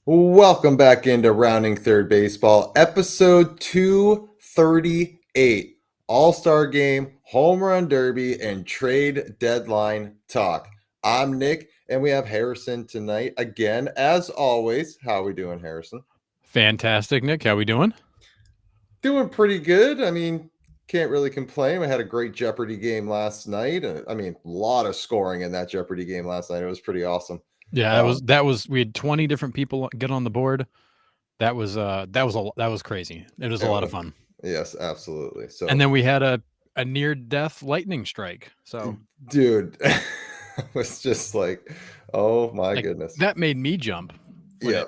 Welcome back into Rounding Third Baseball, episode 238. All-Star Game, Home Run Derby, and Trade Deadline Talk. I'm Nick, and we have Harrison tonight again, as always. How are we doing, Harrison? Fantastic, Nick. How we doing? Doing pretty good. Can't really complain. We had a great Jeopardy game last night. A lot of scoring in that Jeopardy game last night. It was pretty awesome. Yeah, that was we had 20 different people get on the board. That was crazy. It was a lot of fun. Yes, absolutely. So, And then we had a near death lightning strike. So dude, it was just like, oh my goodness. That made me jump. Yeah.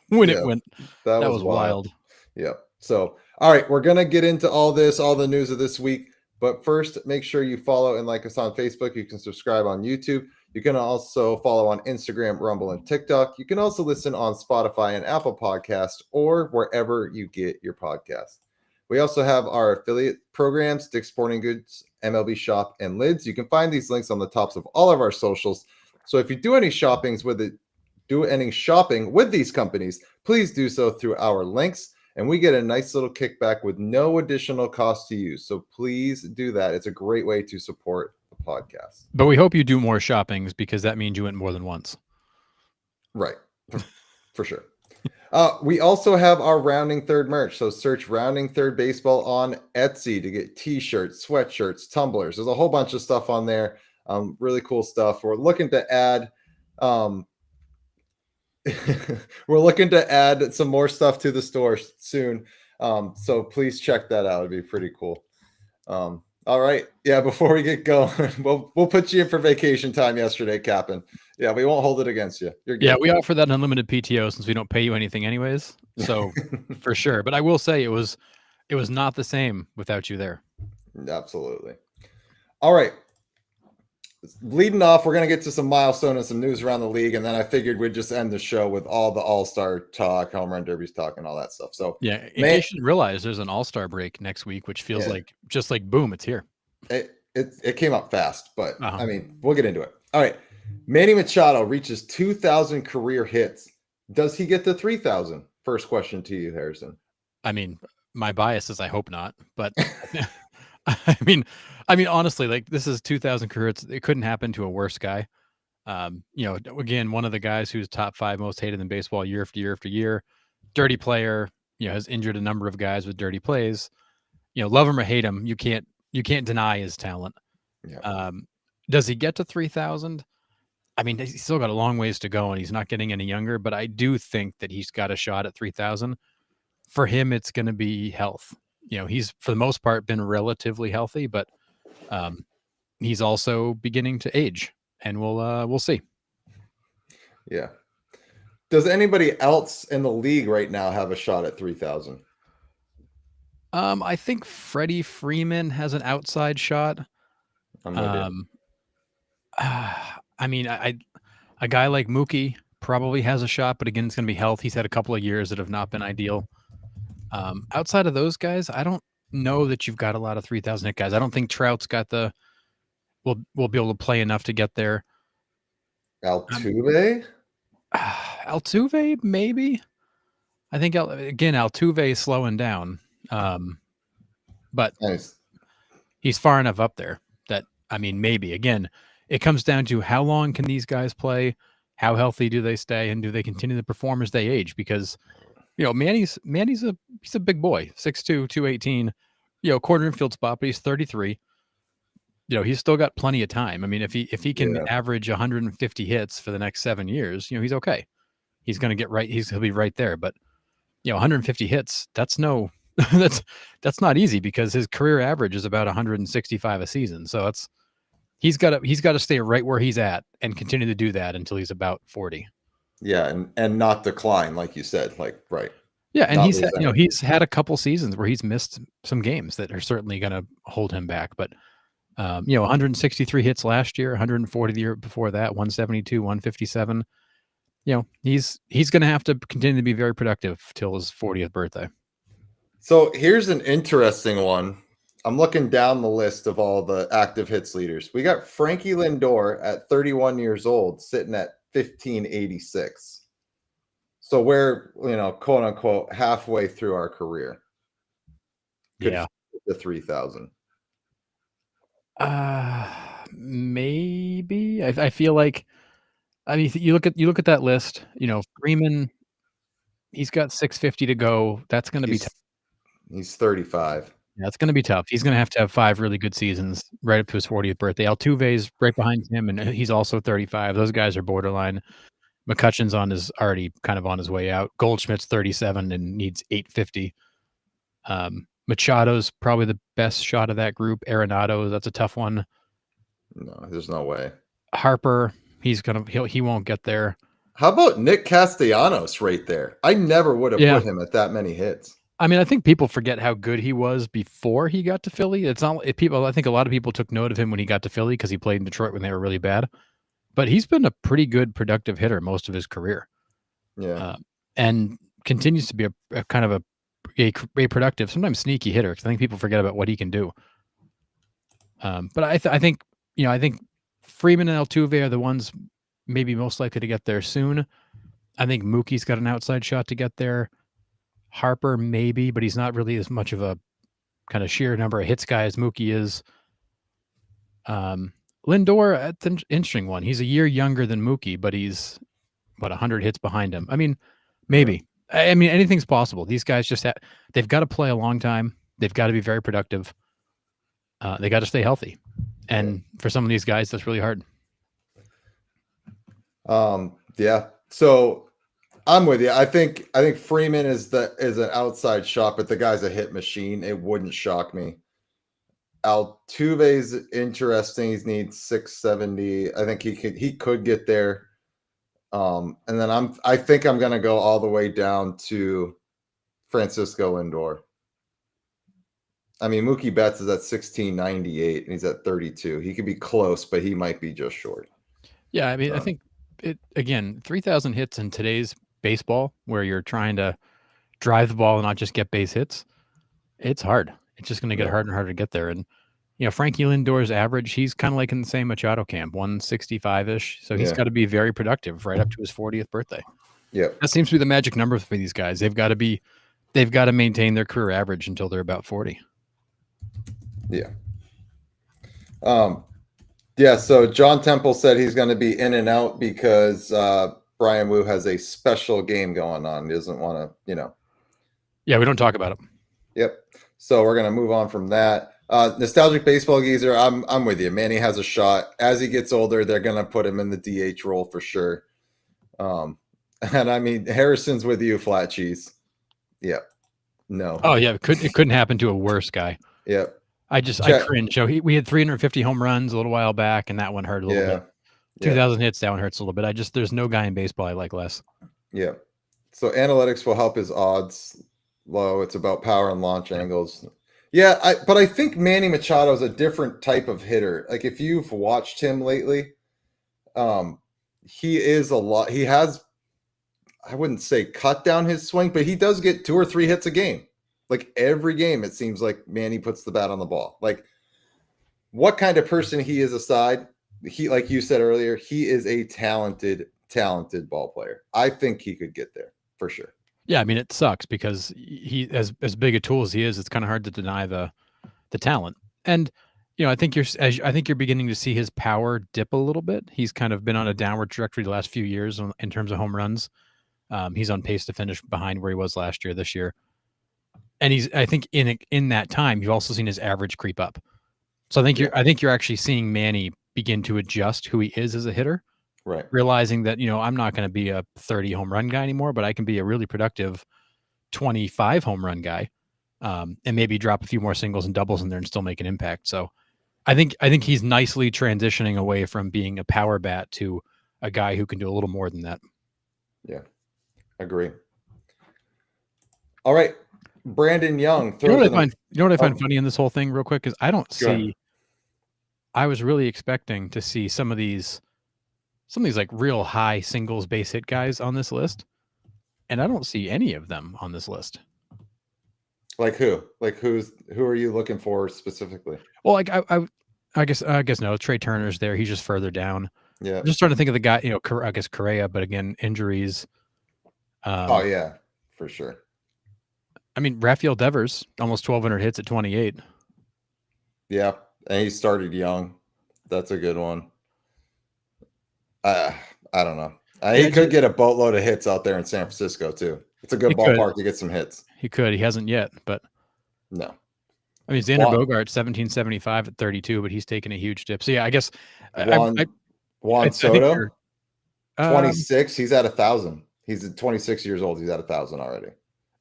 When it went. That was wild. Yep. So, all right, we're going to get into all the news of this week. But first, make sure you follow and like us on Facebook. You can subscribe on YouTube. You can also follow on Instagram, Rumble, and TikTok. You can also listen on Spotify and Apple Podcasts or wherever you get your podcasts. We also have our affiliate programs, Dick's Sporting Goods, MLB Shop, and Lids. You can find these links on the tops of all of our socials. So if you do any shopping with these companies, please do so through our links, and we get a nice little kickback with no additional cost to you. So please do that. It's a great way to support the podcast. But we hope you do more shoppings because that means you went more than once. Right. For sure. We also have our Rounding Third merch. So search Rounding Third Baseball on Etsy to get t-shirts, sweatshirts, tumblers. There's a whole bunch of stuff on there. Really cool stuff. We're looking to add some more stuff to the store soon. So please check that out. It'd be pretty cool. All right. Yeah, before we get going, we'll put you in for vacation time yesterday, Captain. Yeah, we won't hold it against you. You're good. Yeah, we offer that unlimited PTO since we don't pay you anything anyways. So for sure. But I will say it was not the same without you there. Absolutely. All right. Leading off, we're going to get to some milestone and some news around the league, and then I figured we'd just end the show with all the All-Star talk, home run derbies talk, and all that stuff. So yeah, in case you didn't realize, there's an All-Star break next week, which feels like just like boom, it's here. It came up fast, but we'll get into it. All right, Manny Machado reaches 2,000 career hits. Does he get to 3,000? First question to you, Harrison. I mean, my bias is I hope not, but I mean, honestly, like this is 2,000 careers. It couldn't happen to a worse guy. Again, one of the guys who's top 5 most hated in baseball year after year after year. Dirty player, has injured a number of guys with dirty plays. Love him or hate him, you can't deny his talent. Yeah. Does he get to 3,000? I mean, he's still got a long ways to go, and he's not getting any younger. But I do think that he's got a shot at 3,000. For him, it's going to be health. He's for the most part been relatively healthy, but he's also beginning to age, and we'll see. Yeah. Does anybody else in the league right now have a shot at 3,000? I think Freddie Freeman has an outside shot. I mean, a guy like Mookie probably has a shot, but again, it's going to be health. He's had a couple of years that have not been ideal. Outside of those guys, I don't know that you've got a lot of 3,000 hit guys. I don't think Trout's got will be able to play enough to get there. Altuve? Altuve, maybe. I think Altuve is slowing down, but he's far enough up there that maybe again, it comes down to how long can these guys play, how healthy do they stay, and do they continue to perform as they age? Because Manny's he's a big boy, 6'2", 218, quarter infield spot, but he's 33. He's still got plenty of time. I mean, if he can average 150 hits for the next 7 years, he's okay. He's going to get right. He'll be right there. But 150 hits, that's not easy because his career average is about 165 a season. So he's got to stay right where he's at and continue to do that until he's about 40. Yeah, and not decline, like you said, right. Yeah, and he's had a couple seasons where he's missed some games that are certainly going to hold him back. But 163 hits last year, 140 the year before that, 172, 157. He's going to have to continue to be very productive till his 40th birthday. So here's an interesting one. I'm looking down the list of all the active hits leaders. We got Frankie Lindor at 31 years old, sitting at 1,586. So we're, quote unquote, halfway through our career. Yeah. The 3,000. Maybe. I feel like, I mean, you look at that list, Freeman, he's got 650 to go. That's gonna be tough. He's 35. Yeah, it's gonna be tough. He's gonna have to have 5 really good seasons right up to his 40th birthday. Altuve's right behind him, and he's also 35. Those guys are borderline. McCutcheon's already kind of on his way out. Goldschmidt's 37 and needs 850. Machado's probably the best shot of that group. Arenado, that's a tough one. No, there's no way. Harper, he won't get there. How about Nick Castellanos right there? I never would have put him at that many hits. I mean, I think people forget how good he was before he got to Philly. It's not people. I think a lot of people took note of him when he got to Philly because he played in Detroit when they were really bad. But he's been a pretty good, productive hitter most of his career. Yeah, and continues to be a kind of a productive, sometimes sneaky hitter. Because I think people forget about what he can do. But I think Freeman and Altuve are the ones maybe most likely to get there soon. I think Mookie's got an outside shot to get there. Harper maybe, but he's not really as much of a kind of sheer number of hits guy as Mookie is. Lindor, that's an interesting one. He's a year younger than Mookie, but he's 100 hits behind him. I mean, maybe. I mean, anything's possible. These guys they've got to play a long time. They've got to be very productive. They got to stay healthy. And for some of these guys, that's really hard. Yeah. So I'm with you. I think Freeman is an outside shot, but the guy's a hit machine. It wouldn't shock me. Altuve's interesting. He needs 670. I think he could get there. And then I think I'm gonna go all the way down to Francisco Lindor. I mean, Mookie Betts is at 1698 and he's at 32. He could be close, but he might be just short. Yeah, I mean, I think 3,000 hits in today's baseball, where you're trying to drive the ball and not just get base hits, it's hard. It's just going to get harder and harder to get there. And Frankie Lindor's average, he's kind of like in the same Machado camp, 165-ish. So he's got to be very productive right up to his 40th birthday. Yeah, that seems to be the magic number for these guys. They've got to maintain their career average until they're about 40. Yeah. Yeah. So John Temple said he's going to be in and out because Brian Wu has a special game going on. He doesn't want to, Yeah, we don't talk about it. Yep. So we're going to move on from that. Nostalgic Baseball Geezer, I'm with you. Manny has a shot. As he gets older, they're going to put him in the DH role for sure. And I mean, Harrison's with you, Flat Cheese. Yep. No. Oh yeah, it couldn't happen to a worse guy. Yep. I cringe. So we had 350 home runs a little while back, and that one hurt a little bit. 2,000 hits, that one hurts a little bit. There's no guy in baseball I like less. Yeah. So analytics will help his odds low. It's about power and launch angles. Yeah, but I think Manny Machado is a different type of hitter. Like if you've watched him lately, he is a lot. He has, I wouldn't say cut down his swing, but he does get 2 or 3 hits a game. Like every game, it seems like Manny puts the bat on the ball. Like what kind of person he is aside, he, like you said earlier, he is a talented ball player. I think he could get there for sure. Yeah, I mean it sucks because he as big a tool as he is, it's kind of hard to deny the talent. And I think you're beginning to see his power dip a little bit. He's kind of been on a downward trajectory the last few years in terms of home runs. He's on pace to finish behind where he was last year, this year. And I think in that time, you've also seen his average creep up. So I think you're actually seeing Manny begin to adjust who he is as a hitter. Right. Realizing that, I'm not going to be a 30 home run guy anymore, but I can be a really productive 25 home run guy. And maybe drop a few more singles and doubles in there and still make an impact. So I think he's nicely transitioning away from being a power bat to a guy who can do a little more than that. Yeah. Agree. All right. Brandon Young. You know what I find funny in this whole thing real quick is I don't see, I was really expecting to see some of these like real high singles base hit guys on this list. And I don't see any of them on this list. Like who? Like who are you looking for specifically? Well, like I guess no, Trey Turner's there. He's just further down. Yeah. I'm just trying to think of the guy, I guess Correa, but again, injuries. Oh yeah, for sure. I mean, Rafael Devers almost 1,200 hits at 28. Yeah, and he started young. That's a good one. I don't know. He could get a boatload of hits out there in San Francisco too. It's a good ballpark to get some hits. He could. He hasn't yet, but no. I mean, Xander Bogaerts 1775 at 32, but he's taken a huge dip. So yeah, I guess Juan Soto, 26. He's at 1,000. He's 26 years old. He's at 1,000 already.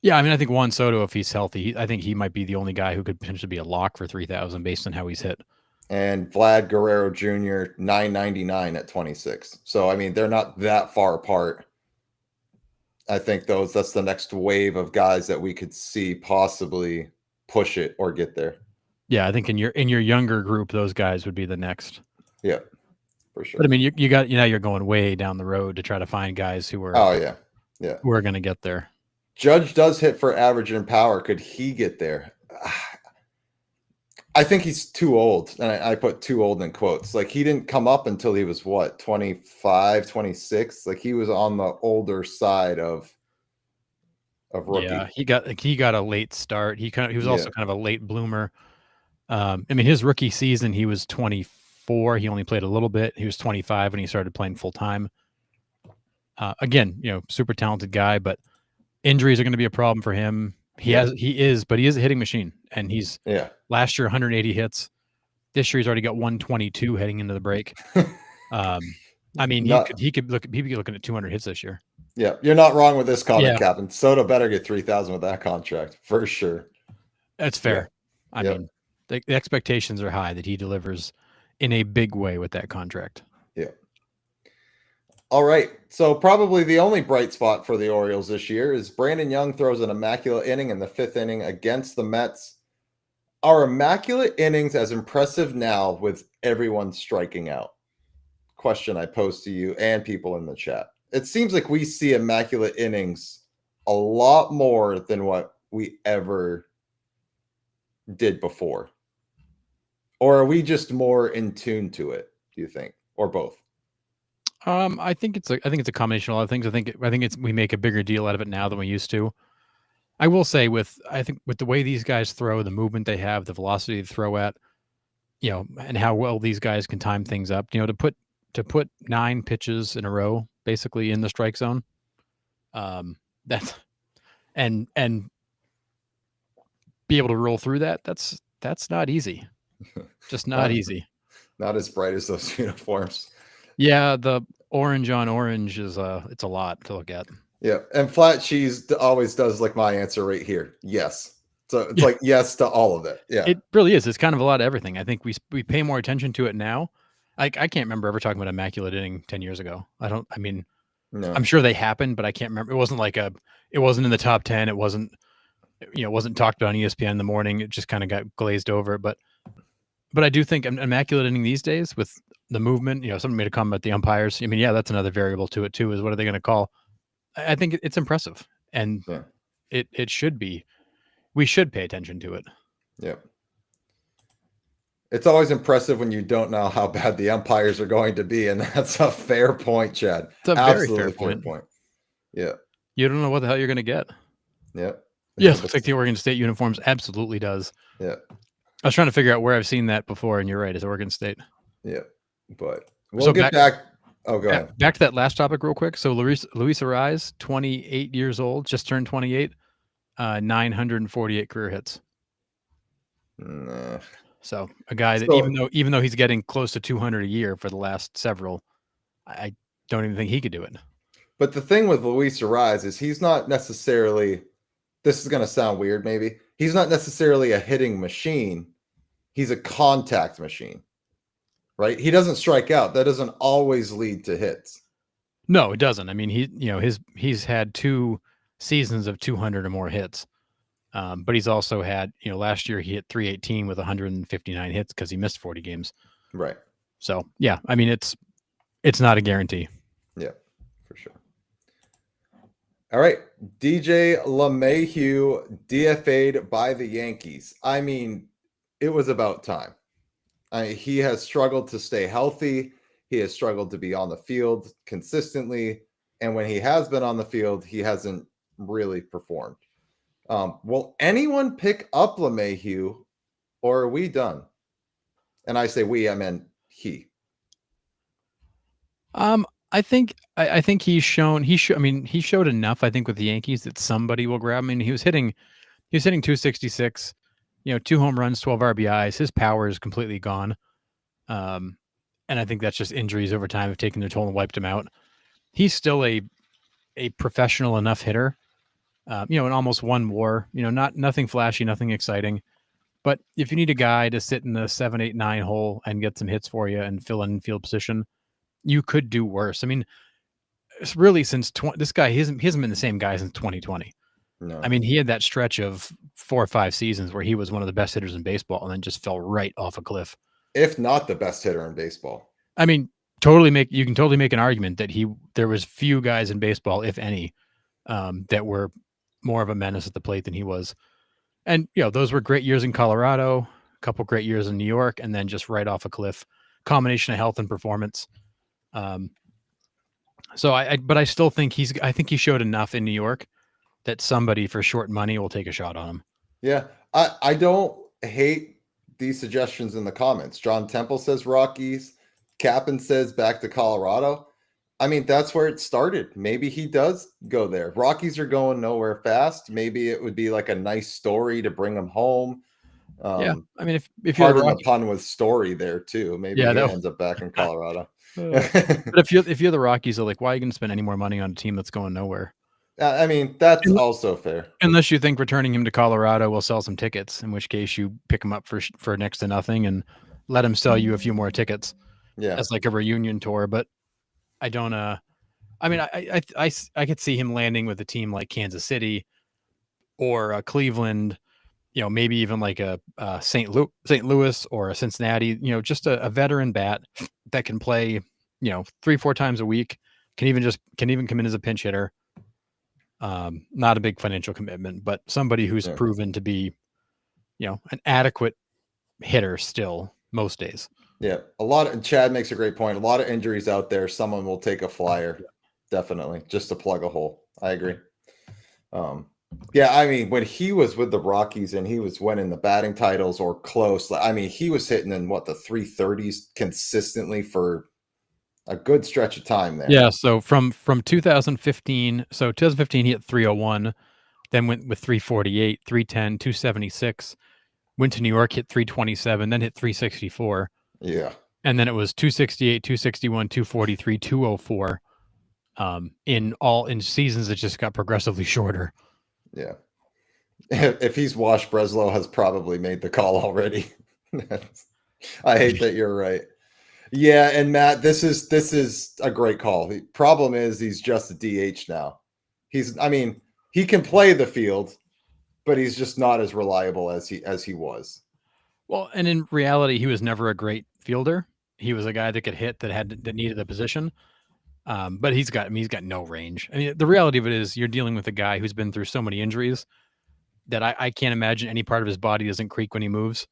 Yeah, I mean, I think Juan Soto, if he's healthy, I think he might be the only guy who could potentially be a lock for 3,000 based on how he's hit. And Vlad Guerrero Jr. 999 at 26. So I mean, they're not that far apart. I think that's the next wave of guys that we could see possibly push it or get there. Yeah, I think in your younger group, those guys would be the next. Yeah, for sure. But I mean, you're going way down the road to try to find guys who are who are going to get there. Judge does hit for average in power. Could he get there? I think he's too old. And I put too old in quotes. Like he didn't come up until he was what, 25, 26? Like he was on the older side of rookie. Yeah, he got a late start. He was also kind of a late bloomer. I mean, his rookie season, he was 24. He only played a little bit. He was 25 when he started playing full time. Again, super talented guy, but injuries are going to be a problem for him. He is a hitting machine, and he's last year 180 hits. This year he's already got 122 heading into the break. I mean, he could be looking at 200 hits this year. Yeah, you're not wrong with this comment, Captain. Soto better get 3,000 with that contract for sure. That's fair. I mean, the expectations are high that he delivers in a big way with that contract. Yeah. All right. So probably the only bright spot for the Orioles this year is Brandon Young throws an immaculate inning in the 5th inning against the Mets. Are immaculate innings as impressive now with everyone striking out? Question I pose to you and people in the chat. It seems like we see immaculate innings a lot more than what we ever did before. Or are we just more in tune to it, do you think? Or both? I think it's a combination of a lot of things. I think we make a bigger deal out of it now than we used to. I will say with the way these guys throw, the movement they have, the velocity they throw at, and how well these guys can time things up, to put 9 pitches in a row basically in the strike zone. That's and be able to roll through that. That's not easy. Just not easy. Not as bright as those uniforms. Yeah, the orange on orange is it's a lot to look at. Yeah, and Flat Cheese always does like my answer right here. Yes. So it's like yes to all of it. Yeah. It really is. It's kind of a lot of everything. I think we pay more attention to it now. I can't remember ever talking about immaculate inning 10 years ago. No. I'm sure they happened, but I can't remember. It wasn't it wasn't in the top 10. It wasn't talked about on ESPN in the morning. It just kind of got glazed over. But I do think immaculate inning these days with the movement, someone made a comment about the umpires. I mean, yeah, that's another variable to it too, is what are they going to call? I think it's impressive, and it should be. We should pay attention to it. Yeah. It's always impressive when you don't know how bad the umpires are going to be, and that's a fair point, Chad. It's a very fair point. Yeah. You don't know what the hell you're going to get. Yeah. Yes, looks like the Oregon State uniforms absolutely does. Yeah. I was trying to figure out where I've seen that before, and you're right. It's Oregon State. Yeah. But we'll get back. Oh, go ahead. Back to that last topic real quick. So Luis Arraez, 28 years old, just turned 28, 948 career hits. Nah. So a guy that even though he's getting close to 200 a year for the last several, I don't even think he could do it. But the thing with Luis Arraez is he's not necessarily, this is going to sound weird maybe, he's not necessarily a hitting machine. He's a contact machine. Right? He doesn't strike out. That doesn't always lead to hits. No, it doesn't. I mean, he's had 2 seasons of 200 or more hits. But he's also had, last year he hit 318 with 159 hits because he missed 40 games. Right. So, yeah, I mean, it's not a guarantee. Yeah, for sure. All right. DJ LeMahieu DFA'd by the Yankees. I mean, it was about time. He has struggled to stay healthy. He has struggled to be on the field consistently. and when he has been on the field, he hasn't really performed. Will anyone pick up LeMahieu, or are we done? And I say we, I meant he. I think he's shown he showed enough, I think, with the Yankees that somebody will grab him. I mean, he was hitting 266, 2 home runs, 12 RBIs. His power is completely gone. And I think that's just injuries over time have taken their toll and wiped him out. He's still a professional enough hitter, and almost one WAR, nothing flashy, nothing exciting. But if you need a guy to sit in the 7, 8, 9 hole and get some hits for you and fill in field position, you could do worse. I mean, it's really since this guy, he hasn't been the same guy since 2020. No. I mean, he had that stretch of 4 or 5 seasons where he was one of the best hitters in baseball and then just fell right off a cliff. If not the best hitter in baseball. I mean, you can totally make an argument that there was few guys in baseball, if any, that were more of a menace at the plate than he was. And, those were great years in Colorado, a couple great years in New York, and then just right off a cliff. Combination of health and performance. But I still think I think he showed enough in New York that somebody for short money will take a shot on him. Yeah. I don't hate these suggestions in the comments. John Temple says Rockies. Cap'n says back to Colorado. I mean, that's where it started. Maybe he does go there. Rockies are going nowhere fast. Maybe it would be like a nice story to bring him home. Yeah. I mean, if you're the pun with story there too, maybe he ends up back in Colorado. But if you're the Rockies, like, why are you going to spend any more money on a team that's going nowhere? I mean, that's also fair. Unless you think returning him to Colorado will sell some tickets, in which case you pick him up for next to nothing and let him sell you a few more tickets. Yeah, as like a reunion tour. But I don't. I mean, I could see him landing with a team like Kansas City or Cleveland. Maybe even like a St. Louis or a Cincinnati. Just a veteran bat that can play. 3-4 times a week. Can even come in as a pinch hitter. Not a big financial commitment, but somebody who's proven to be, an adequate hitter still most days. Yeah, Chad makes a great point. A lot of injuries out there. Someone will take a flyer, definitely, just to plug a hole. I agree. Yeah, I mean, when he was with the Rockies and he was winning the batting titles or close, I mean, he was hitting in the 330s consistently for a good stretch of time there. Yeah, so from 2015, he hit 301, then went with 348, 310, 276, went to New York, hit 327, then hit 364. Yeah. And then it was 268, 261, 243, 204. In seasons that just got progressively shorter. Yeah. If he's washed, Breslow has probably made the call already. I hate that you're right. Yeah, and Matt, this is a great call. The problem is he's just a DH now. He can play the field, but he's just not as reliable as he was. Well, and in reality, he was never a great fielder. He was a guy that could hit that needed a position. But he's got no range. I mean, the reality of it is you're dealing with a guy who's been through so many injuries that I can't imagine any part of his body doesn't creak when he moves.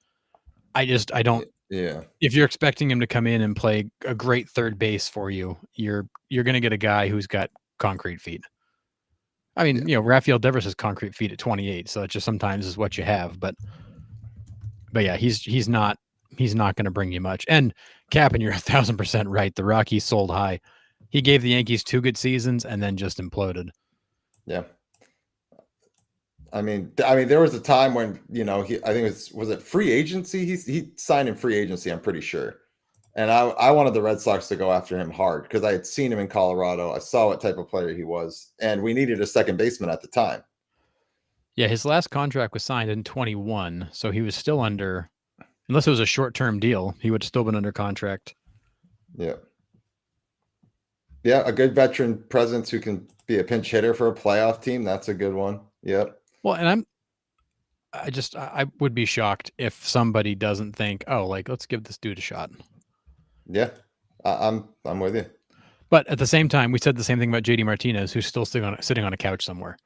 I don't. Yeah. If you're expecting him to come in and play a great third base for you, you're going to get a guy who's got concrete feet. I mean, Rafael Devers has concrete feet at 28, so it just sometimes is what you have. But yeah, he's not going to bring you much. And Cap'n, you're 1,000% right. The Rockies sold high. He gave the Yankees 2 good seasons and then just imploded. Yeah. I mean, there was a time when, I think was it free agency? He signed in free agency, I'm pretty sure. And I wanted the Red Sox to go after him hard because I had seen him in Colorado. I saw what type of player he was, and we needed a second baseman at the time. Yeah, his last contract was signed in 21, so he was still under, unless it was a short-term deal, he would have still been under contract. Yeah. Yeah, a good veteran presence who can be a pinch hitter for a playoff team. That's a good one. Yep. Well, and I would be shocked if somebody doesn't think, oh, like, let's give this dude a shot. Yeah, I'm with you. But at the same time, we said the same thing about JD Martinez, who's still sitting on a couch somewhere.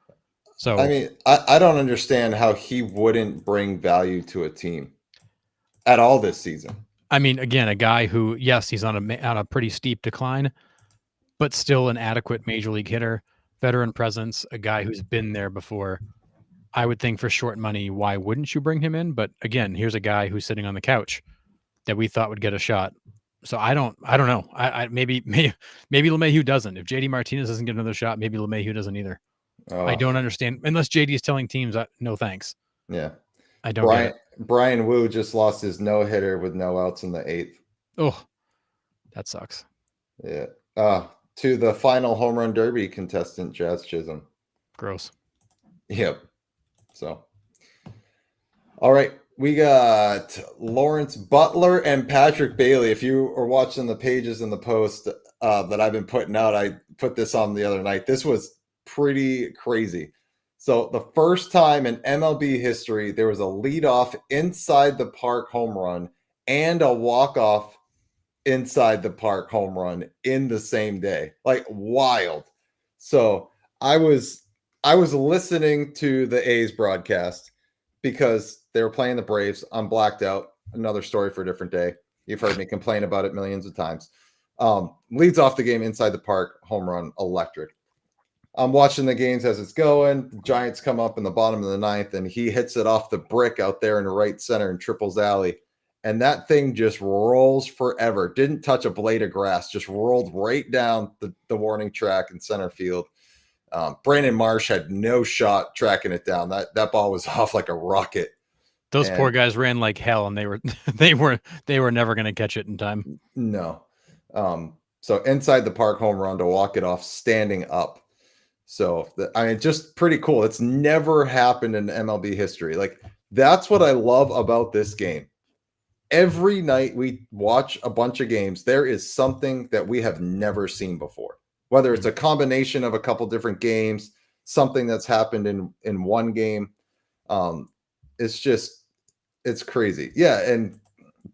So I mean, I don't understand how he wouldn't bring value to a team at all this season. I mean, again, a guy who, yes, he's on a pretty steep decline, but still an adequate major league hitter, veteran presence, a guy who's been there before. I would think for short money, why wouldn't you bring him in? But again, here's a guy who's sitting on the couch that we thought would get a shot. So I don't know. Maybe LeMahieu doesn't. If JD Martinez doesn't get another shot, maybe LeMahieu doesn't either. I don't understand unless JD is telling teams no thanks. Yeah, I don't get it. Brian Wu just lost his no hitter with no outs in the 8th. Oh, that sucks. Yeah. To the final home run derby contestant, Jazz Chisholm. Gross. Yep. So, all right. We got Lawrence Butler and Patrick Bailey. If you are watching the pages in the post that I've been putting out, I put this on the other night. This was pretty crazy. So the first time in MLB history, there was a leadoff inside the park home run and a walk-off inside the park home run in the same day. Like, wild. So I was listening to the A's broadcast because they were playing the Braves. I'm blacked out. Another story for a different day. You've heard me complain about it millions of times. Leads off the game inside the park, home run, electric. I'm watching the games as it's going. The Giants come up in the bottom of the 9th, and he hits it off the brick out there in right center in Triples Alley. And that thing just rolls forever. Didn't touch a blade of grass, just rolled right down the warning track in center field. Brandon Marsh had no shot tracking it down. That ball was off like a rocket. Those poor guys ran like hell, and they were never going to catch it in time. No. So inside the park home run to walk it off standing up. So just pretty cool. It's never happened in MLB history. Like, that's what I love about this game. Every night we watch a bunch of games, there is something that we have never seen before. Whether it's a combination of a couple different games, something that's happened in one game. It's crazy. Yeah, and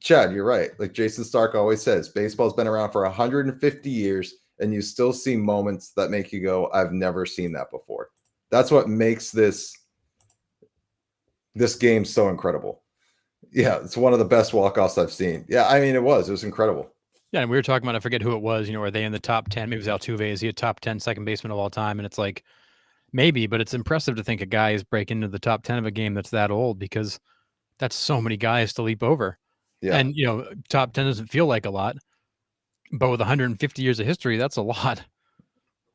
Chad, you're right. Like Jason Stark always says, baseball's been around for 150 years, and you still see moments that make you go, I've never seen that before. That's what makes this game so incredible. Yeah, it's one of the best walk-offs I've seen. Yeah, I mean, it was incredible. Yeah, and we were talking about, I forget who it was, are they in the top 10? Maybe it was Altuve. Is he a top 10 second baseman of all time? And it's like, maybe, but it's impressive to think a guy is breaking into the top 10 of a game that's that old, because that's so many guys to leap over. Yeah. And, top 10 doesn't feel like a lot, but with 150 years of history, that's a lot.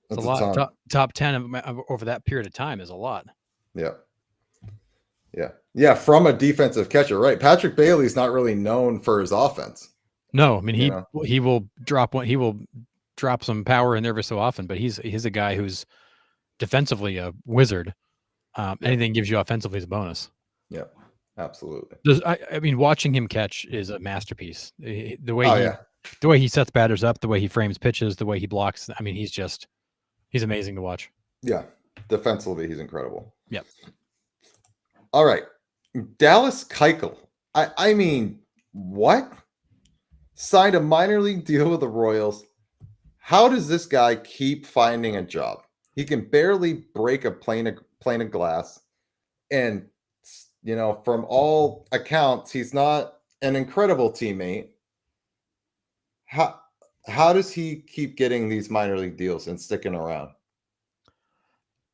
That's a lot. Top 10 over that period of time is a lot. Yeah. Yeah. Yeah. From a defensive catcher, right? Patrick Bailey's not really known for his offense. No, I mean, he will drop one. He will drop some power in there every so often, but he's a guy who's defensively a wizard. Anything gives you offensively is a bonus. Yeah, absolutely. I mean, watching him catch is a masterpiece. The way he sets batters up, the way he frames pitches, the way he blocks. I mean, he's amazing to watch. Yeah, defensively, he's incredible. Yep. All right, Dallas Keuchel. I mean, what? Signed a minor league deal with the Royals. How does this guy keep finding a job? He can barely break a plane of glass. And, from all accounts, he's not an incredible teammate. How does he keep getting these minor league deals and sticking around?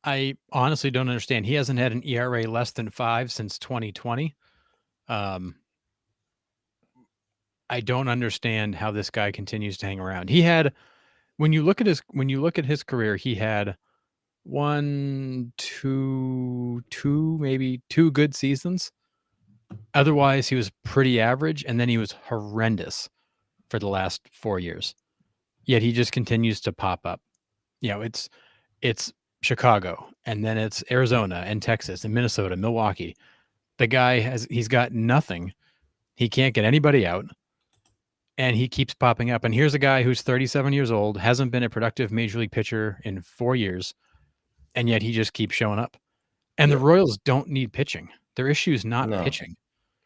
I honestly don't understand. He hasn't had an ERA less than 5 since 2020. I don't understand how this guy continues to hang around. He had, when you look at his career, he had 1, 2, maybe 2 good seasons. Otherwise, he was pretty average, and then he was horrendous for the last 4 years. Yet he just continues to pop up. It's Chicago, and then it's Arizona and Texas and Minnesota, Milwaukee. The guy he's got nothing. He can't get anybody out. And he keeps popping up. And here's a guy who's 37 years old, hasn't been a productive major league pitcher in 4 years, and yet he just keeps showing up. And the Royals don't need pitching. Their issue is not pitching.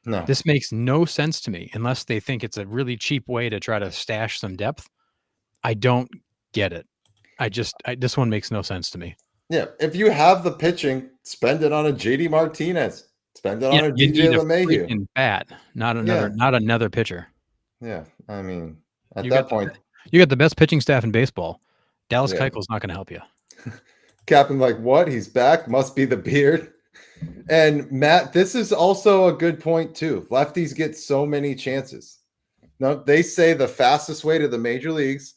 No. This makes no sense to me unless they think it's a really cheap way to try to stash some depth. I don't get it. This one makes no sense to me. Yeah. If you have the pitching, spend it on a JD Martinez. Spend it on a DJ LeMahieu. Bat, not another pitcher. Yeah, I mean, at that point, you got the best pitching staff in baseball. Dallas Keuchel's not going to help you. Captain, like, what? He's back? Must be the beard. And Matt, this is also a good point too. Lefties get so many chances. No, they say the fastest way to the major leagues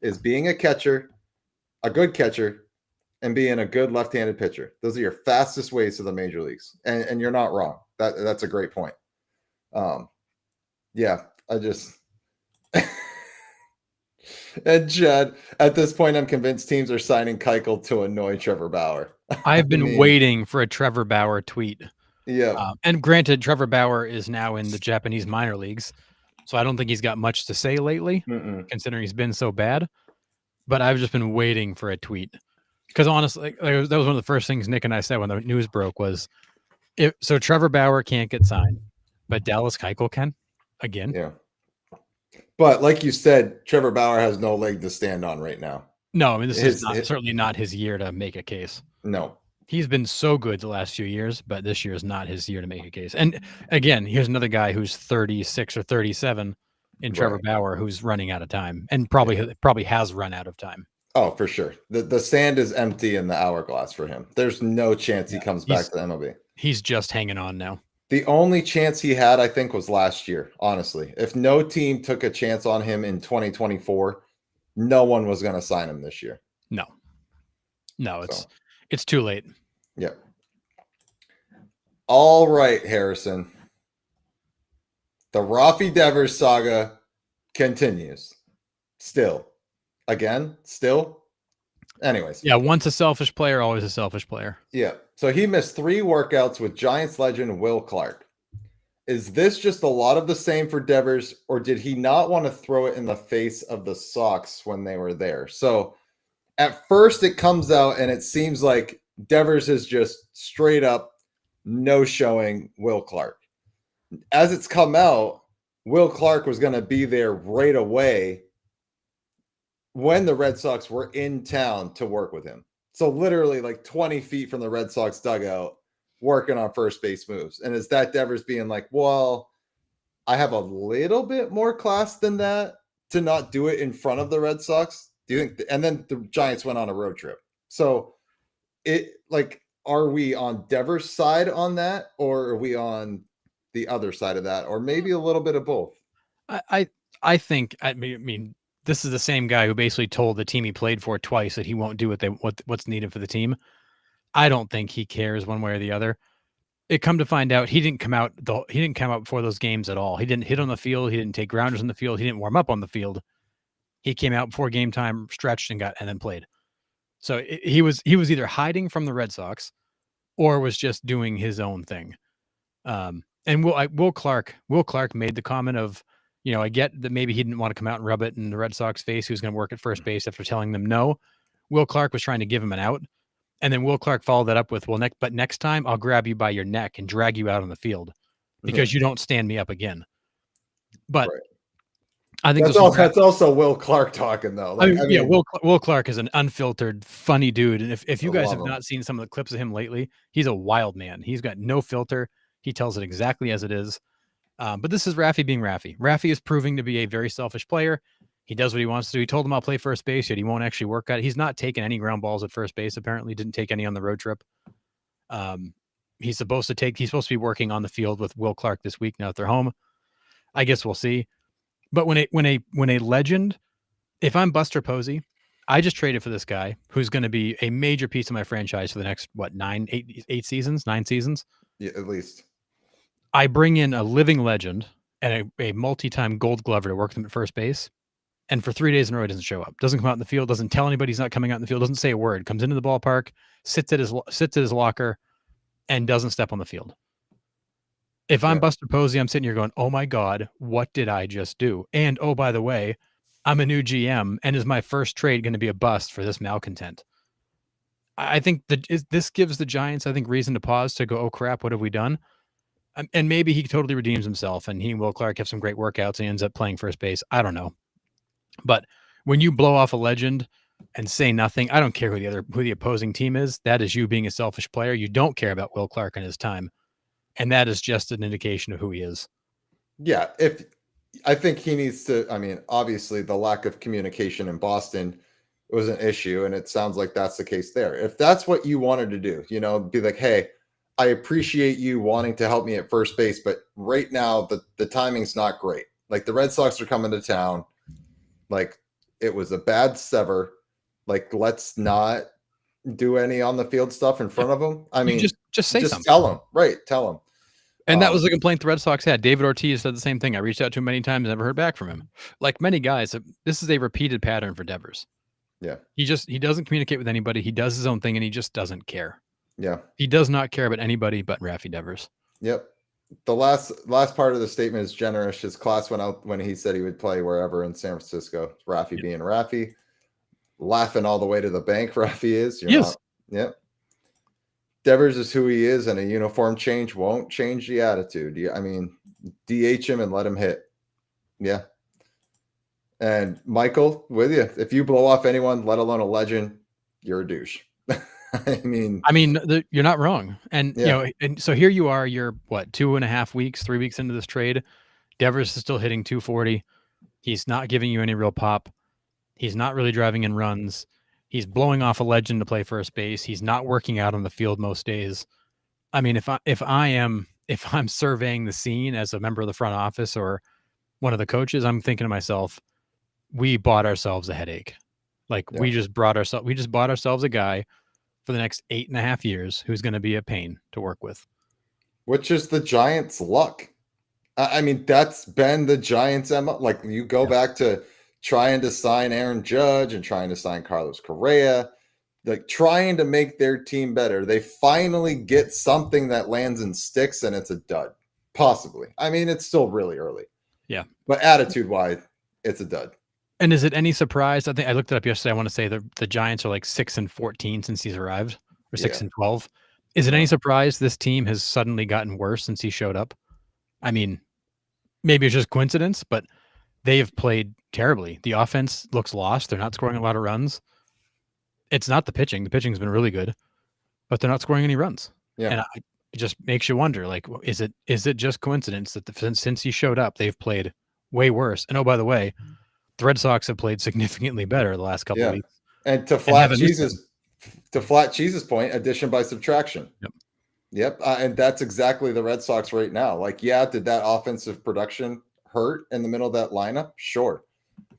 is being a catcher, a good catcher, and being a good left-handed pitcher. Those are your fastest ways to the major leagues. And you're not wrong. That's a great point. Yeah, I just and Chad, at this point, I'm convinced teams are signing Keuchel to annoy Trevor Bauer. I've been waiting for a Trevor Bauer tweet. Yeah. And granted, Trevor Bauer is now in the Japanese minor leagues, so I don't think he's got much to say lately, considering he's been so bad. But I've just been waiting for a tweet. Because honestly, that was one of the first things Nick and I said when the news broke was, so Trevor Bauer can't get signed, but Dallas Keuchel can again. Yeah. But like you said, Trevor Bauer has no leg to stand on right now. No, I mean, this is certainly not his year to make a case. No. He's been so good the last few years, but this year is not his year to make a case. And again, here's another guy who's 36 or 37 in Trevor Bauer who's running out of time and probably has run out of time. Oh, for sure. The sand is empty in the hourglass for him. There's no chance he comes back to the MLB. He's just hanging on now. The only chance he had, I think, was last year, honestly. If no team took a chance on him in 2024, no one was going to sign him this year. No, it's too late. Yep. All right, Harrison. The Rafi Devers saga continues. Still. Anyways. Yeah, once a selfish player, always a selfish player. Yeah. So he missed 3 workouts with Giants legend Will Clark. Is this just a lot of the same for Devers, or did he not want to throw it in the face of the Sox when they were there? So at first it comes out and it seems like Devers is just straight up no showing Will Clark. As it's come out, Will Clark was going to be there right away when the Red Sox were in town to work with him. So literally like 20 feet from the Red Sox dugout working on first base moves. And is that Devers being like, well, I have a little bit more class than that to not do it in front of the Red Sox? Do you think? And then the Giants went on a road trip. So are we on Devers' side on that, or are we on the other side of that, or maybe a little bit of both? I think, I mean, this is the same guy who basically told the team he played for twice that he won't do what's needed for the team. I don't think he cares one way or the other. It come to find out he didn't come out before those games at all. He didn't hit on the field. He didn't take grounders on the field. He didn't warm up on the field. He came out before game time, stretched and then played. So he was either hiding from the Red Sox or was just doing his own thing. And Will Clark made the comment of, I get that maybe he didn't want to come out and rub it in the Red Sox face. He was going to work at first base after telling them no. Will Clark was trying to give him an out. And then Will Clark followed that up with, but next time I'll grab you by your neck and drag you out on the field because you don't stand me up again. But I think that's also Will Clark talking though. Will Clark is an unfiltered, funny dude. And if you guys have not seen some of the clips of him lately, he's a wild man. He's got no filter. He tells it exactly as it is. But this is Rafi being Rafi. Rafi is proving to be a very selfish player. He does what he wants to do. He told him I'll play first base, yet he won't actually work at it. He's not taking any ground balls at first base. Apparently didn't take any on the road trip. He's supposed to be working on the field with Will Clark this week now that they're home. I guess we'll see. But when a legend, if I'm Buster Posey, I just traded for this guy who's going to be a major piece of my franchise for the next 9 seasons. Yeah, at least. I bring in a living legend and a multi-time Gold Glover to work them at first base. And for 3 days in a row, he doesn't show up. Doesn't come out in the field. Doesn't tell anybody he's not coming out in the field. Doesn't say a word. Comes into the ballpark, sits at his locker, and doesn't step on the field. If I'm Buster Posey, I'm sitting here going, "Oh my God, what did I just do?" And oh, by the way, I'm a new GM, and is my first trade going to be a bust for this malcontent? I think this gives the Giants, reason to pause to go, "Oh crap, what have we done?" And maybe he totally redeems himself, and he and Will Clark have some great workouts, and he ends up playing first base. I don't know. But when you blow off a legend and say nothing, I don't care who the opposing team is. That is you being a selfish player. You don't care about Will Clark and his time. And that is just an indication of who he is. Yeah. I think he needs to, obviously the lack of communication in Boston it was an issue, and it sounds like that's the case there. If that's what you wanted to do, be like, hey, I appreciate you wanting to help me at first base, but right now the timing's not great. Like, the Red Sox are coming to town. Like, it was a bad sever. Like, let's not do any on the field stuff in front of them. I mean, just say something. Tell them, right? Tell them. And that was the complaint the Red Sox had. David Ortiz said the same thing. I reached out to him many times, never heard back from him. Like many guys, this is a repeated pattern for Devers. Yeah. He doesn't communicate with anybody. He does his own thing, and he just doesn't care. Yeah. He does not care about anybody but Rafi Devers. Yep. The last part of the statement is generous. His class went out when he said he would play wherever in San Francisco. Rafi being Rafi. Laughing all the way to the bank, Rafi is. Yes. Yep. Devers is who he is, and a uniform change won't change the attitude. I mean, DH him and let him hit. Yeah. And Michael, with you. If you blow off anyone, let alone a legend, you're a douche. I mean, you're not wrong. And and so here you are. You're what, 2.5 weeks, 3 weeks into this trade. Devers is still hitting 240. He's not giving you any real pop. He's not really driving in runs. He's blowing off a legend to play first base. He's not working out on the field most days. I mean, if I'm surveying the scene as a member of the front office or one of the coaches, I'm thinking to myself, we bought ourselves a headache. Like we just bought ourselves a guy for the next 8.5 years who's going to be a pain to work with. Which is the Giants' luck. I mean, that's been the Giants' MO. Like, you go back to trying to sign Aaron Judge and trying to sign Carlos Correa, like trying to make their team better. They finally get something that lands and sticks, and it's a dud. Possibly. I mean, it's still really early. Yeah. But attitude-wise, it's a dud. And is it any surprise? I think I looked it up yesterday. I want to say the Giants are like 6-14 since he's arrived, or 6-12. Is it any surprise this team has suddenly gotten worse since he showed up? I mean, maybe it's just coincidence, but they have played terribly. The offense looks lost. They're not scoring a lot of runs. It's not the pitching. The pitching's been really good, but they're not scoring any runs. Yeah. And it just makes you wonder, like, is it just coincidence that since he showed up, they've played way worse? And oh, by the way, the Red Sox have played significantly better the last couple of weeks. And to Flat Cheese's point, addition by subtraction. Yep. And that's exactly the Red Sox right now. Like, did that offensive production hurt in the middle of that lineup? Sure.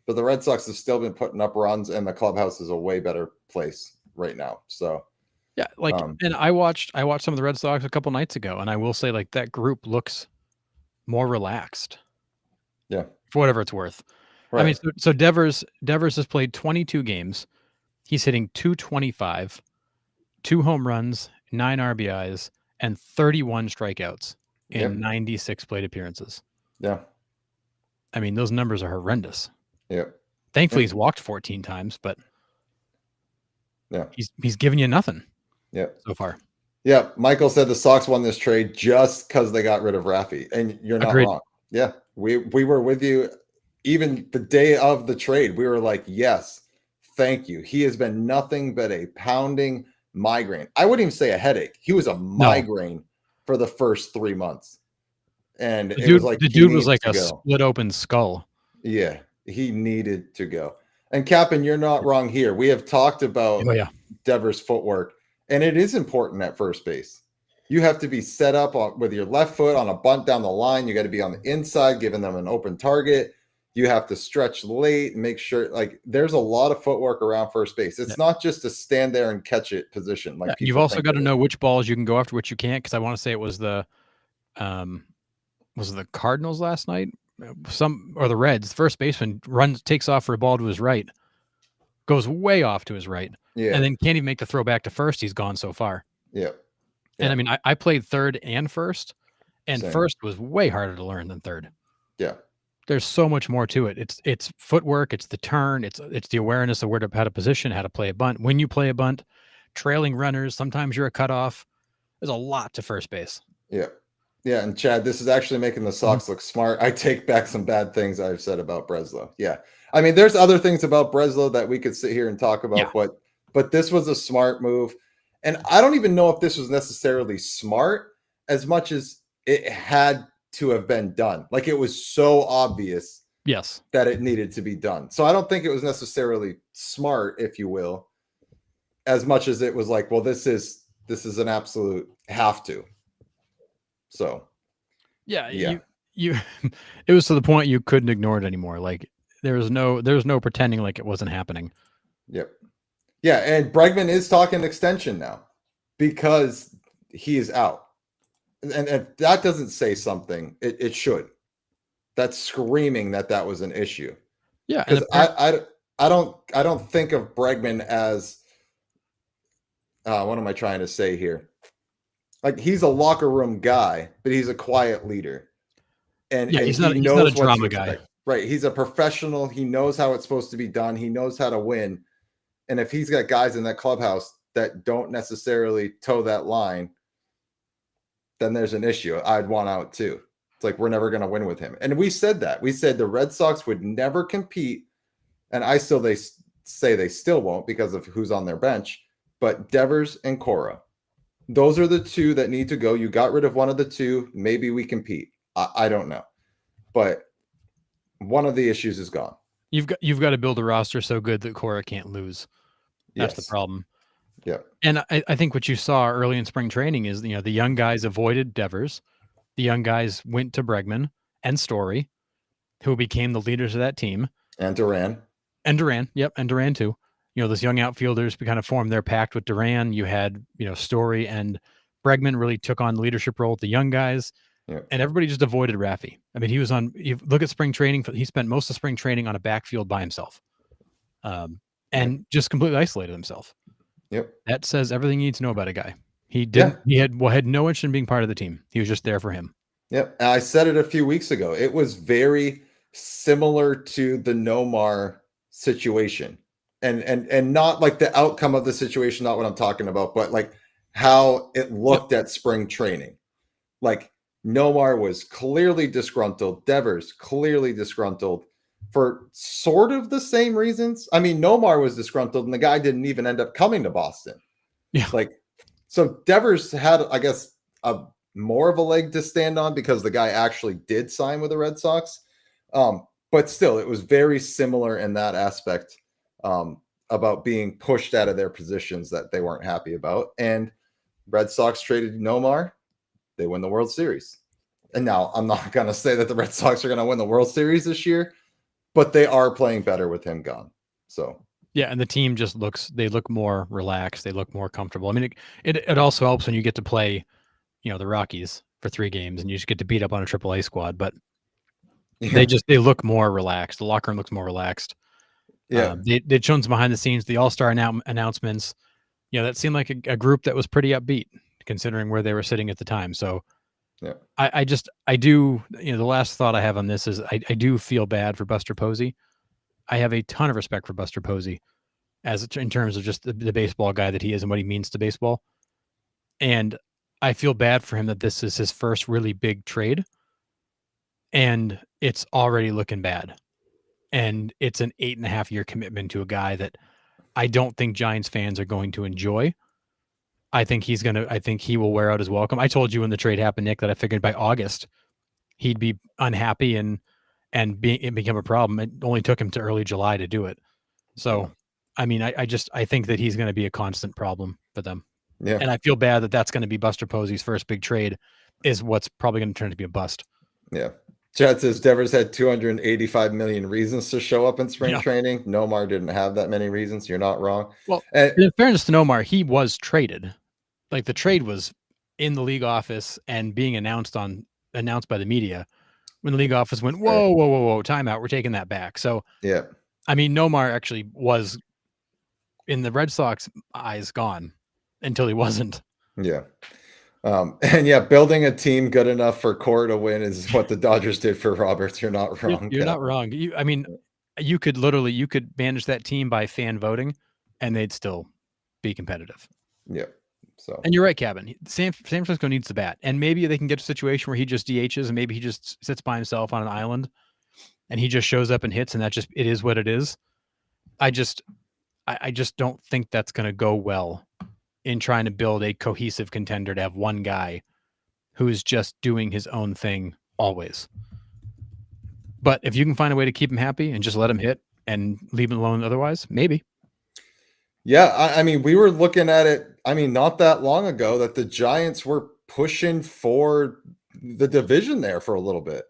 But the Red Sox have still been putting up runs, and the clubhouse is a way better place right now. So and I watched some of the Red Sox a couple nights ago, and I will say, like, that group looks more relaxed. Yeah. For whatever it's worth. Right. I mean, so Devers has played 22 games. He's hitting .225, 2 home runs, 9 RBIs, and 31 strikeouts in 96 plate appearances. Yeah. I mean, those numbers are horrendous. Yeah. Thankfully, he's walked 14 times, but he's given you nothing. Yeah. So far. Yeah. Michael said the Sox won this trade just because they got rid of Rafi, and you're not wrong. Yeah. We were with you. Even the day of the trade, we were like, yes, thank you. He has been nothing but a pounding migraine. I wouldn't even say a headache. He was a migraine for the first 3 months. And the dude was like a split open skull. Yeah, he needed to go. And Captain, you're not wrong here. We have talked about Devers' footwork, and it is important at first base. You have to be set up with your left foot on a bunt down the line. You got to be on the inside, giving them an open target. You have to stretch late and make sure, like, there's a lot of footwork around first base. It's not just to stand there and catch it position. Like, you've also got to know which balls you can go after, which you can't. Because I want to say it was the Cardinals last night, or the Reds. First baseman takes off for a ball to his right, goes way off to his right, and then can't even make the throw back to first. He's gone so far. Yeah. And I mean, I played third and first, and first was way harder to learn than third. Yeah. There's so much more to it. It's footwork, it's the turn, it's the awareness of how to position, how to play a bunt. When you play a bunt, trailing runners, sometimes you're a cutoff. There's a lot to first base. Yeah. Yeah. And Chad, this is actually making the Sox look smart. I take back some bad things I've said about Breslow. Yeah. I mean, there's other things about Breslow that we could sit here and talk about, but this was a smart move. And I don't even know if this was necessarily smart as much as it had to have been done. Like, it was so obvious Yes. That it needed to be done. So I don't think it was necessarily smart, if you will, as much as it was like, well, this is an absolute have to. So yeah. You it was to the point you couldn't ignore it anymore. Like there was no pretending like it wasn't happening. Yep. Yeah, and Bregman is talking extension now because he is out. And if that doesn't say something, it should. That's screaming that was an issue. Yeah, because I don't think of Bregman as what am I trying to say here? Like he's a locker room guy, but he's a quiet leader, and he's he not a knows what drama to expect. guy. Right? He's a professional. He knows how it's supposed to be done. He knows how to win. And if he's got guys in that clubhouse that don't necessarily toe that line, then there's an issue. I'd want out too. It's like we're never going to win with him. And we said that. We said the Red Sox would never compete, and they say they still won't because of who's on their bench, but Devers and Cora. Those are the two that need to go. You got rid of one of the two. Maybe we compete. I don't know. But one of the issues is gone. You've got to build a roster so good that Cora can't lose. That's the problem. Yeah. And I think what you saw early in spring training is, the young guys avoided Devers. The young guys went to Bregman and Story, who became the leaders of that team. And Duran. Yep. And Duran too. Those young outfielders kind of formed their pact with Duran. You had, Story and Bregman really took on the leadership role with the young guys. Yep. And everybody just avoided Raffy. I mean, you look at spring training, he spent most of spring training on a backfield by himself. And just completely isolated himself. Yep. That says everything you need to know about a guy. He didn't. Yeah. He had no interest in being part of the team. He was just there for him. Yep. I said it a few weeks ago. It was very similar to the Nomar situation, and not like the outcome of the situation. Not what I'm talking about, but like how it looked at spring training. Like Nomar was clearly disgruntled. Devers clearly disgruntled. For sort of the same reasons. I mean, Nomar was disgruntled and the guy didn't even end up coming to Boston. Yeah. So Devers had, I guess, more of a leg to stand on because the guy actually did sign with the Red Sox. But still, it was very similar in that aspect about being pushed out of their positions that they weren't happy about. And Red Sox traded Nomar. They win the World Series. And now I'm not going to say that the Red Sox are going to win the World Series this year, but they are playing better with him gone. So yeah, and the team just look more relaxed. They look more comfortable. I mean, it also helps when you get to play, the Rockies for 3 games and you just get to beat up on a AAA squad. But they look more relaxed. The locker room looks more relaxed. Yeah, they'd shown some behind the scenes, the All-Star announcements. That seemed like a group that was pretty upbeat considering where they were sitting at the time. So yeah, I do, the last thought I have on this is I do feel bad for Buster Posey. I have a ton of respect for Buster Posey in terms of just the baseball guy that he is and what he means to baseball. And I feel bad for him that this is his first really big trade and it's already looking bad. And it's an 8.5-year commitment to a guy that I don't think Giants fans are going to enjoy. I think he will wear out his welcome. I told you when the trade happened, Nick, that I figured by August he'd be unhappy and it become a problem. It only took him to early July to do it. So, I mean, I think that he's going to be a constant problem for them. Yeah. And I feel bad that that's going to be Buster Posey's first big trade is what's probably going to turn to be a bust. Yeah. Chad says Devers had 285 million reasons to show up in spring training. Nomar didn't have that many reasons. You're not wrong. Well, in fairness to Nomar, he was traded. Like the trade was in the league office and being announced by the media when the league office went, whoa, timeout. We're taking that back. So, yeah, I mean, Nomar actually was in the Red Sox eyes gone until he wasn't. Yeah. And yeah, building a team good enough for Cora to win is what the Dodgers did for Roberts. You're not wrong. You're not wrong. You could manage that team by fan voting and they'd still be competitive. Yeah. So, and you're right, Cabin. San Francisco needs the bat, and maybe they can get to a situation where he just DHs, and maybe he just sits by himself on an island, and he just shows up and hits, and it is what it is. I just don't think that's going to go well in trying to build a cohesive contender to have one guy who is just doing his own thing always. But if you can find a way to keep him happy and just let him hit and leave him alone otherwise, maybe. Yeah, I mean, we were looking at it, I mean, not that long ago that the Giants were pushing for the division there for a little bit.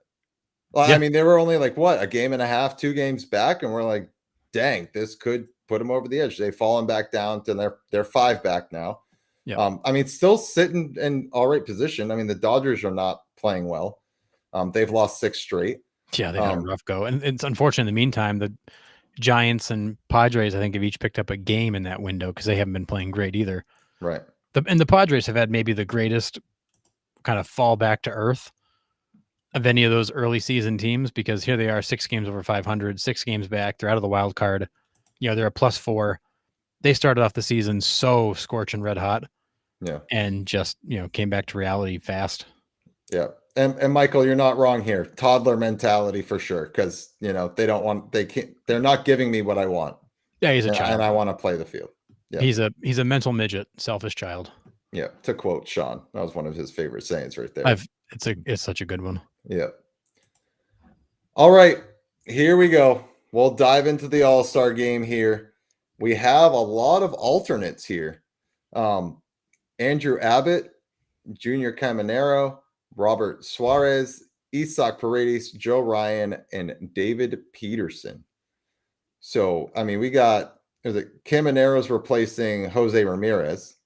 Well, Yeah. I mean, they were only like, what, a game and a half, 2 games back, and we're like, "Dang, this could put them over the edge." They've fallen back down to they're 5 back now. Yeah. I mean, still sitting in all right position. I mean, the Dodgers are not playing well. They've lost 6 straight. Yeah, they had a rough go. And it's unfortunate in the meantime, the Giants and Padres, I think, have each picked up a game in that window because they haven't been playing great either. Right. And the Padres have had maybe the greatest kind of fall back to earth of any of those early season teams, because here they are 6 games over 500, 6 games back. They're out of the wild card. They're a +4. They started off the season so scorching red hot. Yeah. And just, came back to reality fast. Yeah. And Michael, you're not wrong here. Toddler mentality for sure. Cause they're not giving me what I want. Yeah, he's a child. And I want to play the field. Yeah. He's a mental midget, selfish child. Yeah. To quote Sean, that was one of his favorite sayings right there. It's such a good one. Yeah. All right. Here we go. We'll dive into the All-Star game here. We have a lot of alternates here. Andrew Abbott, Junior Caminero, Robert Suarez, Isaac Paredes, Joe Ryan, and David Peterson. So, I mean, we got Caminero's replacing Jose Ramirez.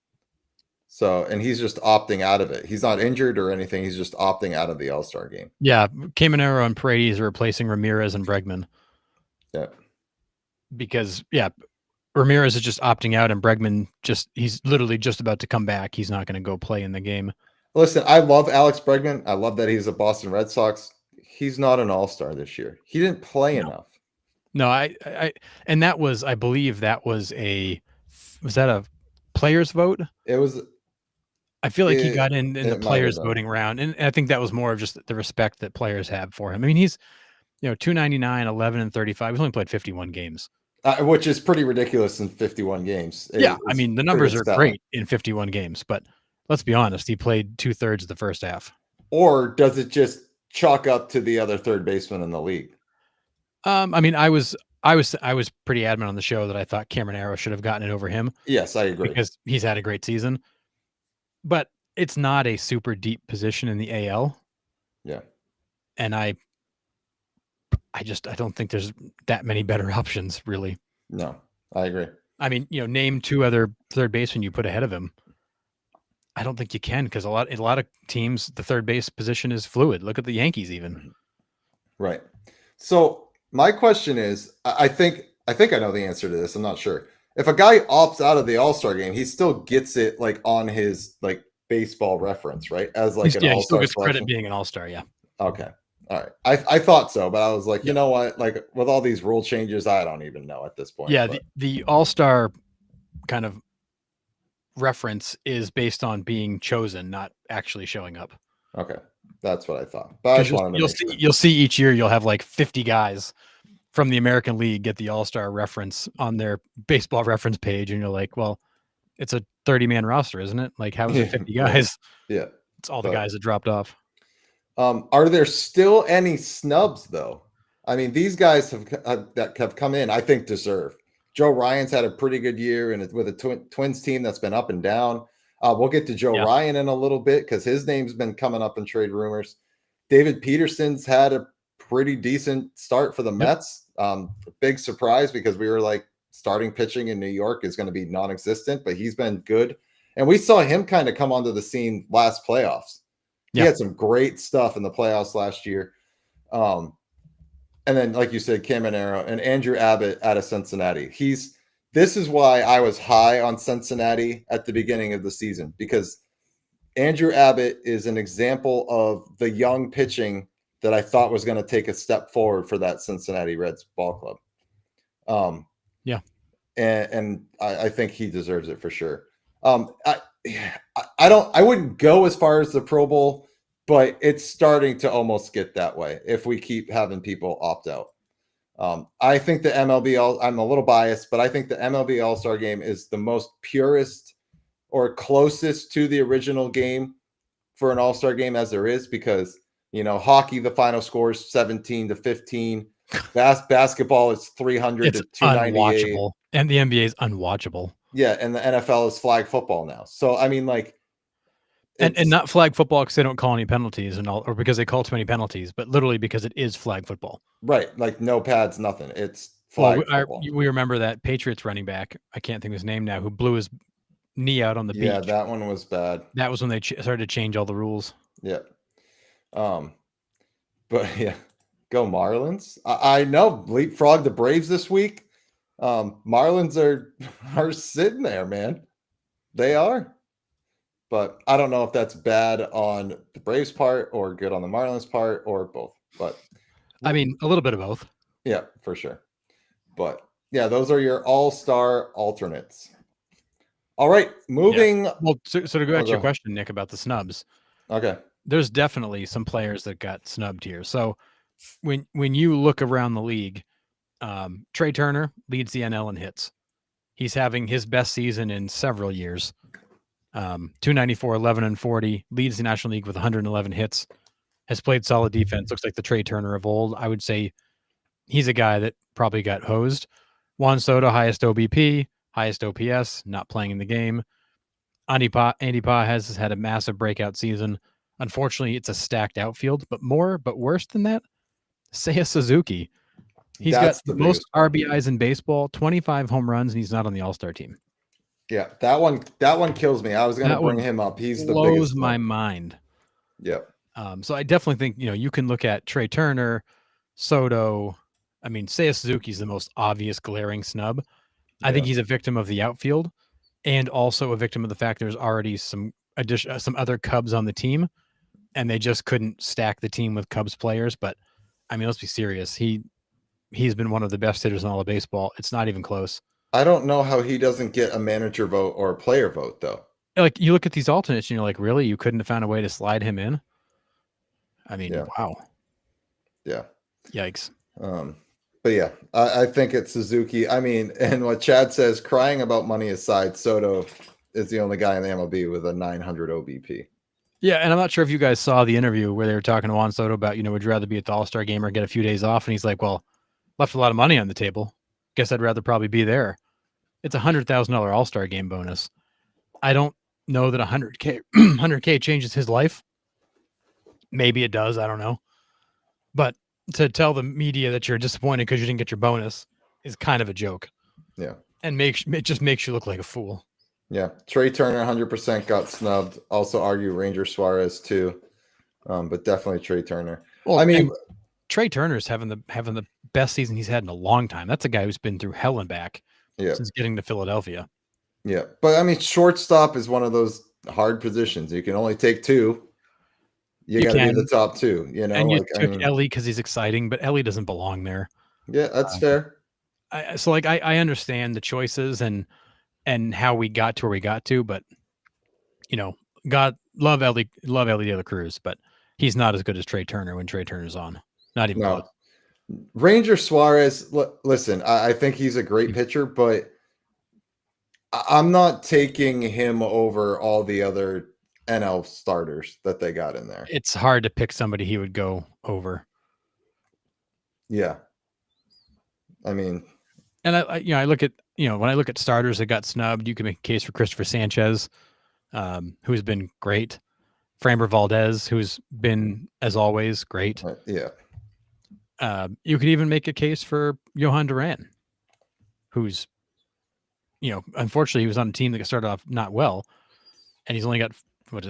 So, and he's just opting out of it. He's not injured or anything. He's just opting out of the All-Star game. Yeah, Caminero and Paredes are replacing Ramirez and Bregman. Yeah. Because, Ramirez is just opting out, and Bregman he's literally just about to come back. He's not going to go play in the game. Listen, I love Alex Bregman. I love that he's a Boston Red Sox. He's not an all-star this year. He didn't play enough. No, and that was, I believe that was that a players vote? It was. I feel like he got in the players voting round. And I think that was more of just the respect that players have for him. I mean, he's, 299, 11 and 35. He's only played 51 games. Which is pretty ridiculous in 51 games. I mean, the numbers are great in 51 games, but let's be honest, he played 2/3 of the first half. Or does it just chalk up to the other third baseman in the league? I mean, I was pretty adamant on the show that I thought Caminero should have gotten it over him. Yes, I agree. Because he's had a great season. But it's not a super deep position in the AL. Yeah. And I don't think there's that many better options, really. No, I agree. I mean, name 2 other third basemen you put ahead of him. I don't think you can, because a lot of teams, the third base position is fluid. Look at the Yankees even. Right. So my question is, I think I know the answer to this. I'm not sure. If a guy opts out of the All-Star game, he still gets it like on his like baseball reference, right? As like an All-Star. He still gets credit being an All-Star, yeah. Okay. All right. I thought so, but I was like, you know what? Like with all these rule changes, I don't even know at this point. Yeah, the All-Star kind of reference is based on being chosen, not actually showing up. Okay. That's what I thought. But I just wanted to you'll see each year you'll have like 50 guys from the American League get the All-Star reference on their baseball reference page, and you're like, well, it's a 30-man roster, isn't it? Like, how is it 50 guys? Yeah. It's all the guys that dropped off. Are there still any snubs though? I mean, these guys that have come in, I think deserve. Joe Ryan's had a pretty good year, and with a Twins team that's been up and down. We'll get to Joe Ryan in a little bit because his name's been coming up in trade rumors. David Peterson's had a pretty decent start for the Mets. Big surprise because we were like starting pitching in New York is going to be non-existent, but he's been good. And we saw him kind of come onto the scene last playoffs. He had some great stuff in the playoffs last year. And then, like you said, Caminero and Andrew Abbott out of Cincinnati. This is why I was high on Cincinnati at the beginning of the season, because Andrew Abbott is an example of the young pitching that I thought was going to take a step forward for that Cincinnati Reds ball club. And I think he deserves it for sure. I wouldn't go as far as the Pro Bowl, but it's starting to almost get that way if we keep having people opt out. I think the MLB, I'm a little biased, but I think the MLB All-Star game is the most purest or closest to the original game for an All-Star game as there is, because, Hockey, the final score is 17-15. Basketball is 300 to 298. Unwatchable. And the NBA is unwatchable. Yeah, and the NFL is flag football now. So I mean, like, and not flag football because they don't call any penalties or because they call too many penalties, but literally because it is flag football. Right, like no pads, nothing. It's flag football. We remember that Patriots running back. I can't think of his name now. Who blew his knee out on the beach. Yeah, that one was bad. That was when they started to change all the rules. Yeah. But yeah, go Marlins. I know leapfrog the Braves this week. Marlins are sitting there, man. They are. But I don't know if that's bad on the Braves part or good on the Marlins part or both. But I mean, a little bit of both. Yeah, for sure. But yeah, those are your all-star alternates. All right, moving. Yeah. Well, so to go at your question, Nick, about the snubs. Okay. There's definitely some players that got snubbed here. So when you look around the league, Trey Turner leads the NL in hits. He's having his best season in several years. 294, 11 and 40, leads the National League with 111 hits, has played solid defense. Looks like the Trey Turner of old. I would say he's a guy that probably got hosed. Juan Soto, highest OBP, highest OPS, not playing in the game. Andy Paz has had a massive breakout season. Unfortunately, it's a stacked outfield, but worse than that, Seiya Suzuki. He's got the most RBIs in baseball, 25 home runs, and he's not on the All-Star team. Yeah, that one kills me. I was going to bring him up. He's the biggest. Blows my mind. Yep. So I definitely think, you can look at Trey Turner, Soto. I mean, Seiya Suzuki is the most obvious glaring snub. I think he's a victim of the outfield and also a victim of the fact there's already some other Cubs on the team and they just couldn't stack the team with Cubs players. But I mean, let's be serious. He's been one of the best hitters in all of baseball. It's not even close. I don't know how he doesn't get a manager vote or a player vote, though. Like, you look at these alternates and you're like, really? You couldn't have found a way to slide him in? I mean, wow. Yeah. Yikes. But yeah, I think it's Suzuki. I mean, and what Chad says, crying about money aside, Soto is the only guy in the MLB with a 900 OBP. Yeah, and I'm not sure if you guys saw the interview where they were talking to Juan Soto about, would you rather be at the All-Star game or get a few days off? And he's like, well, left a lot of money on the table. Guess I'd rather probably be there. It's a $100,000 All-Star game bonus. I don't know that 100K changes his life. Maybe it does. I don't know. But to tell the media that you're disappointed because you didn't get your bonus is kind of a joke. Yeah. And it just makes you look like a fool. Yeah. Trey Turner 100% got snubbed. Also argue Ranger Suarez too. But definitely Trey Turner. Well, I mean, Trey Turner's having the best season he's had in a long time. That's a guy who's been through hell and back since getting to Philadelphia. Yeah. But I mean, shortstop is one of those hard positions. You can only take two. You got to be the top two, And you took Ellie because he's exciting, but Ellie doesn't belong there. Yeah, that's fair. I understand the choices and how we got to where we got to, but God love Ellie De La Cruz, but he's not as good as Trey Turner when Trey Turner's on. Not even close. Ranger Suarez, listen, I think he's a great pitcher, but I'm not taking him over all the other NL starters that they got in there. It's hard to pick somebody he would go over. Yeah. I mean, and I look at, when I look at starters that got snubbed, you can make a case for Christopher Sanchez, who's been great. Framber Valdez, who's been, as always, great. Yeah. You could even make a case for Johan Duran, who's, unfortunately he was on a team that started off not well, and he's only got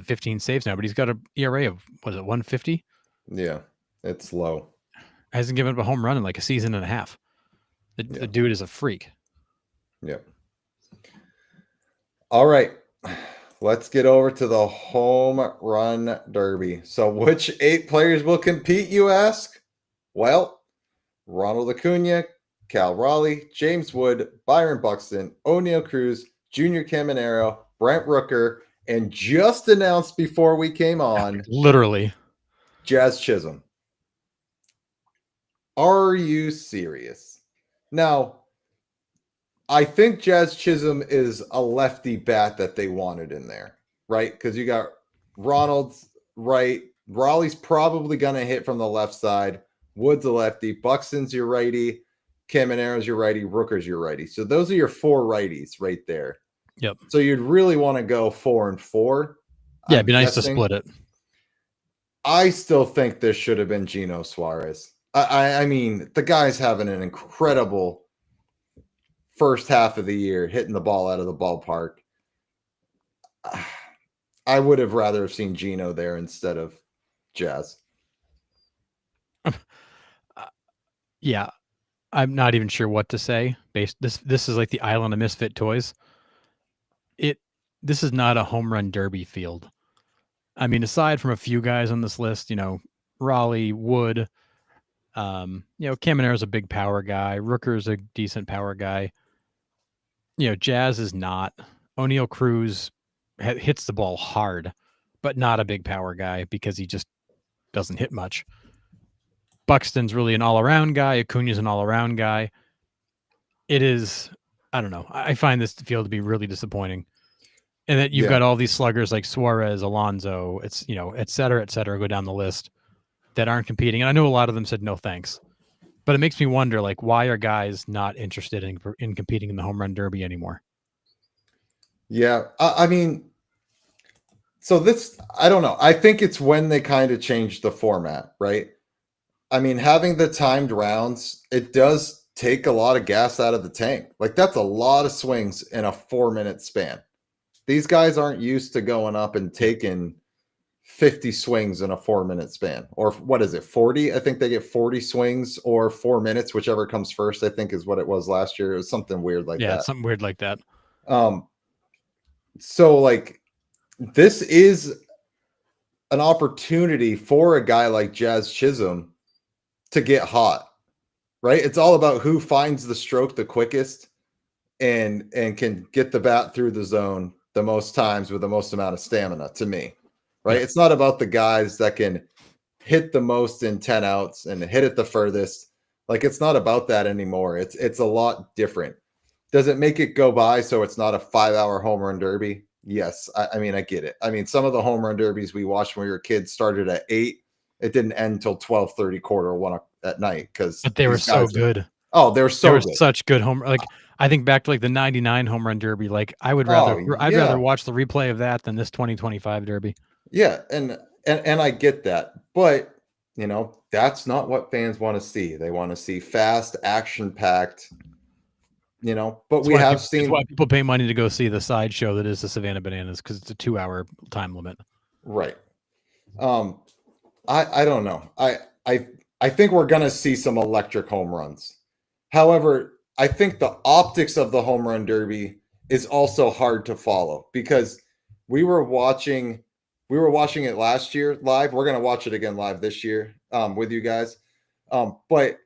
15 saves now, but he's got an ERA of 150. Yeah, it's low. Hasn't given up a home run in like a season and a half. The dude is a freak. Yeah. All right, let's get over to the home run derby. So which 8 players will compete, you ask? Well, Ronald Acuna, Cal Raleigh, James Wood, Byron Buxton, O'Neal Cruz, Junior Caminero, Brent Rooker, and just announced before we came on, literally, Jazz Chisholm. Are you serious? Now, I think Jazz Chisholm is a lefty bat that they wanted in there, right? Because you got Ronald's right, Raleigh's probably going to hit from the left side. Wood's a lefty. Buxton's your righty. Camaro's your righty. Rooker's your righty. So those are your 4 righties right there. Yep. So you'd really want to go 4 and 4. Yeah, it'd be nice to split it. I still think this should have been Geno Suarez. I mean, the guy's having an incredible first half of the year, hitting the ball out of the ballpark. I would have rather have seen Geno there instead of Jazz. Yeah, I'm not even sure what to say. This is like the Island of Misfit Toys. This is not a home run derby field. I mean, aside from a few guys on this list, Raleigh, Wood, Camaro's a big power guy. Rooker's a decent power guy. Jazz is not. O'Neill Cruz hits the ball hard, but not a big power guy because he just doesn't hit much. Buxton's really an all-around guy. Acuna's an all-around guy. It is, I don't know. I find this field to be really disappointing. And that you've got all these sluggers like Suarez, Alonso, et cetera, go down the list that aren't competing. And I know a lot of them said no thanks. But it makes me wonder, like, why are guys not interested in competing in the home run derby anymore? Yeah, I mean, so this, I don't know. I think it's when they kind of changed the format, right? I mean, having the timed rounds, it does take a lot of gas out of the tank. Like, that's a lot of swings in a 4-minute span. These guys aren't used to going up and taking 50 swings in a 4-minute span. Or what is it, 40? I think they get 40 swings or 4 minutes, whichever comes first, I think is what it was last year. It was something weird like that. Yeah, something weird like that. So, like, this is an opportunity for a guy like Jazz Chisholm to get hot, right? It's all about who finds the stroke the quickest and can get the bat through the zone the most times with the most amount of stamina, to me, right? Yeah. It's not about the guys that can hit the most in 10 outs and hit it the furthest. Like, it's not about that anymore. It's a lot different. Does it make it go by so it's not a 5-hour home run derby? Yes. I mean, I get it. I mean, some of the home run derbies we watched when we were kids started at 8. It didn't end until 12:30, quarter 1 at night. But they were so good. Oh, they were so good. Such good home. Like, I think back to like the 99 home run derby. Like, I'd rather watch the replay of that than this 2025 derby. Yeah. And I get that, but that's not what fans want to see. They want to see fast, action packed, but that's why people pay money to go see the sideshow that is the Savannah Bananas, because it's a 2-hour time limit. Right. I don't know. I think we're going to see some electric home runs. However, I think the optics of the home run derby is also hard to follow, because we were watching it last year live. We're going to watch it again live this year with you guys. But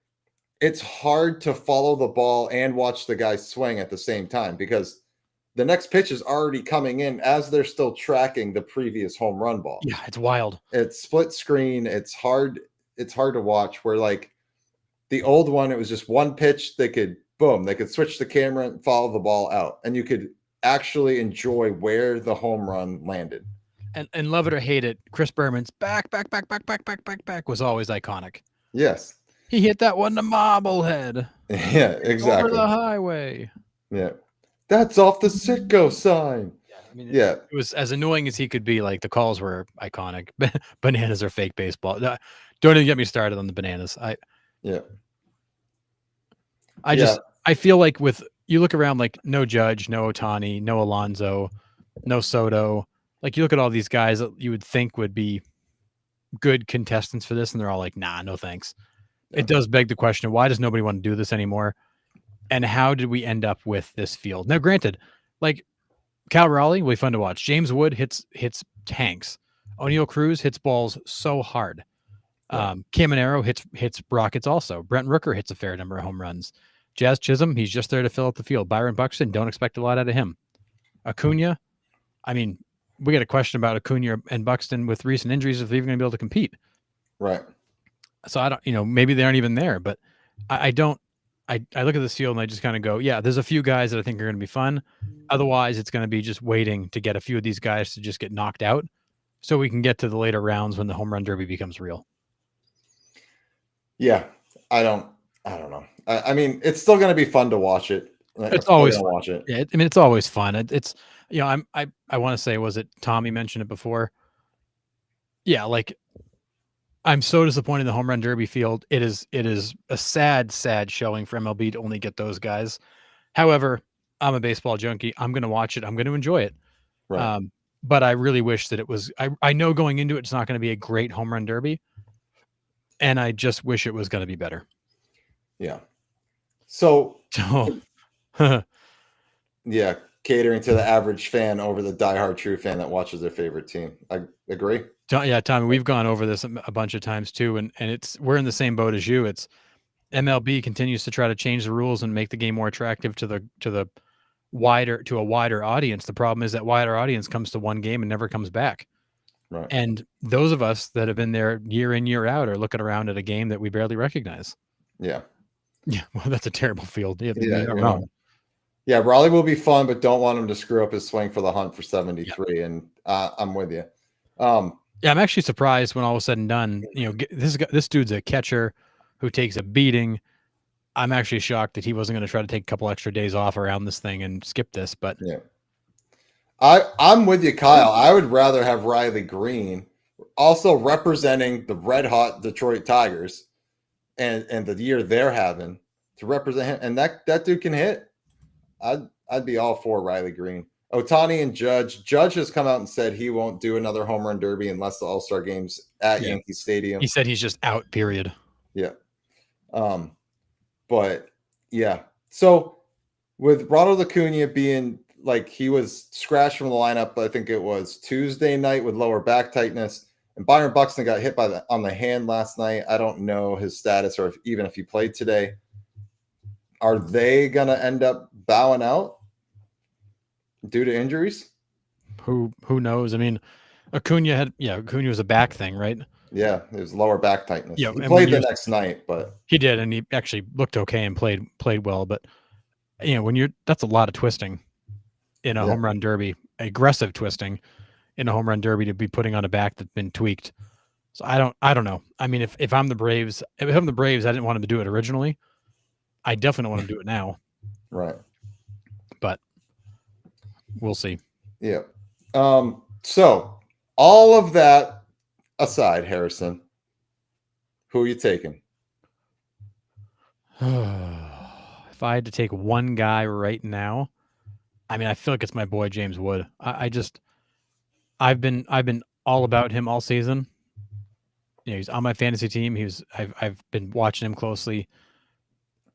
it's hard to follow the ball and watch the guys swing at the same time, because the next pitch is already coming in as they're still tracking the previous home run ball. Yeah, it's wild. It's split screen. It's hard to watch, where like the old one, it was just one pitch. They could switch the camera and follow the ball out, and you could actually enjoy where the home run landed. And love it or hate it, Chris Berman's back was always iconic. Yes. He hit that one to Mobblehead. Yeah, exactly. Over the highway. Yeah. That's off the Sitco sign. Yeah. It was as annoying as he could be. Like, the calls were iconic. Bananas are fake baseball. Don't even get me started on the Bananas. I feel like you look around, like, no Judge, no Ohtani, no Alonso, no Soto. Like, you look at all these guys that you would think would be good contestants for this, and they're all like, nah, no thanks. Yeah. It does beg the question, why does nobody want to do this anymore? And how did we end up with this field? Now, granted, like, Cal Raleigh will be fun to watch. James Wood hits tanks. O'Neill Cruz hits balls so hard. Yeah. Caminero hits rockets also. Brent Rooker hits a fair number of home runs. Jazz Chisholm, he's just there to fill up the field. Byron Buxton, don't expect a lot out of him. Acuna, I mean, we got a question about Acuna and Buxton with recent injuries, if they're even going to be able to compete. Right. So I don't, maybe they aren't even there, but I look at this field and I just kind of go, yeah, there's a few guys that I think are going to be fun. Otherwise, it's going to be just waiting to get a few of these guys to just get knocked out. so we can get to the later rounds when the home run derby becomes real. Yeah, I don't know. I mean, it's still going to be fun to watch it. It's always fun. Watch it. Yeah, I mean, it's always fun. It's I want to say, was it Tommy mentioned it before? Yeah, like I'm so disappointed in the home run derby field. It is a sad showing for MLB to only get those guys. However, I'm a baseball junkie. I'm going to watch it. I'm going to enjoy it. Right. But I really wish that it was. I know going into it, it's not going to be a great home run derby, and I just wish it was going to be better. Yeah. So. Yeah, catering to the average fan over the diehard true fan that watches their favorite team. I agree. Yeah, Tommy, we've gone over this a bunch of times too, and we're in the same boat as you. It's MLB continues to try to change the rules and make the game more attractive to a wider audience. The problem is that wider audience comes to one game and never comes back. Right. And those of us that have been there year in, year out are looking around at a game that we barely recognize. Yeah. Yeah. Well, that's a terrible field. Yeah. Yeah, Raleigh will be fun, but don't want him to screw up his swing for the hunt for 73. Yeah. And I'm with you. Yeah, I'm actually surprised when all was said and done. This dude's a catcher who takes a beating. I'm actually shocked that he wasn't going to try to take a couple extra days off around this thing and skip this. But yeah, I'm with you, Kyle. I would rather have Riley Green also representing the red hot Detroit Tigers and the year they're having to represent him. And that dude can hit. I'd be all for Riley Green. Ohtani and Judge. Judge has come out and said he won't do another home run derby unless the All-Star game's at Yankee Stadium. He said he's just out, period. Yeah. But yeah. So with Ronald Acuna being like he was scratched from the lineup, I think it was Tuesday night with lower back tightness, and Byron Buxton got hit on the hand last night. I don't know his status or even if he played today. Are they gonna end up bowing out due to injuries? Who knows? I mean, Acuna was a back thing, right? Yeah, it was lower back tightness. Yeah, he played the next night, but he did, and he actually looked okay and played well. But that's a lot of twisting in a home run derby, aggressive twisting in a home run derby to be putting on a back that's been tweaked. So I don't know. I mean, if I'm the Braves, I didn't want him to do it originally. I definitely don't want him to do it now. Right. But we'll see. Yeah. So all of that aside, Harrison, who are you taking? If I had to take one guy right now, I mean, I feel like it's my boy James Wood. I've been all about him all season. He's on my fantasy team. I've been watching him closely.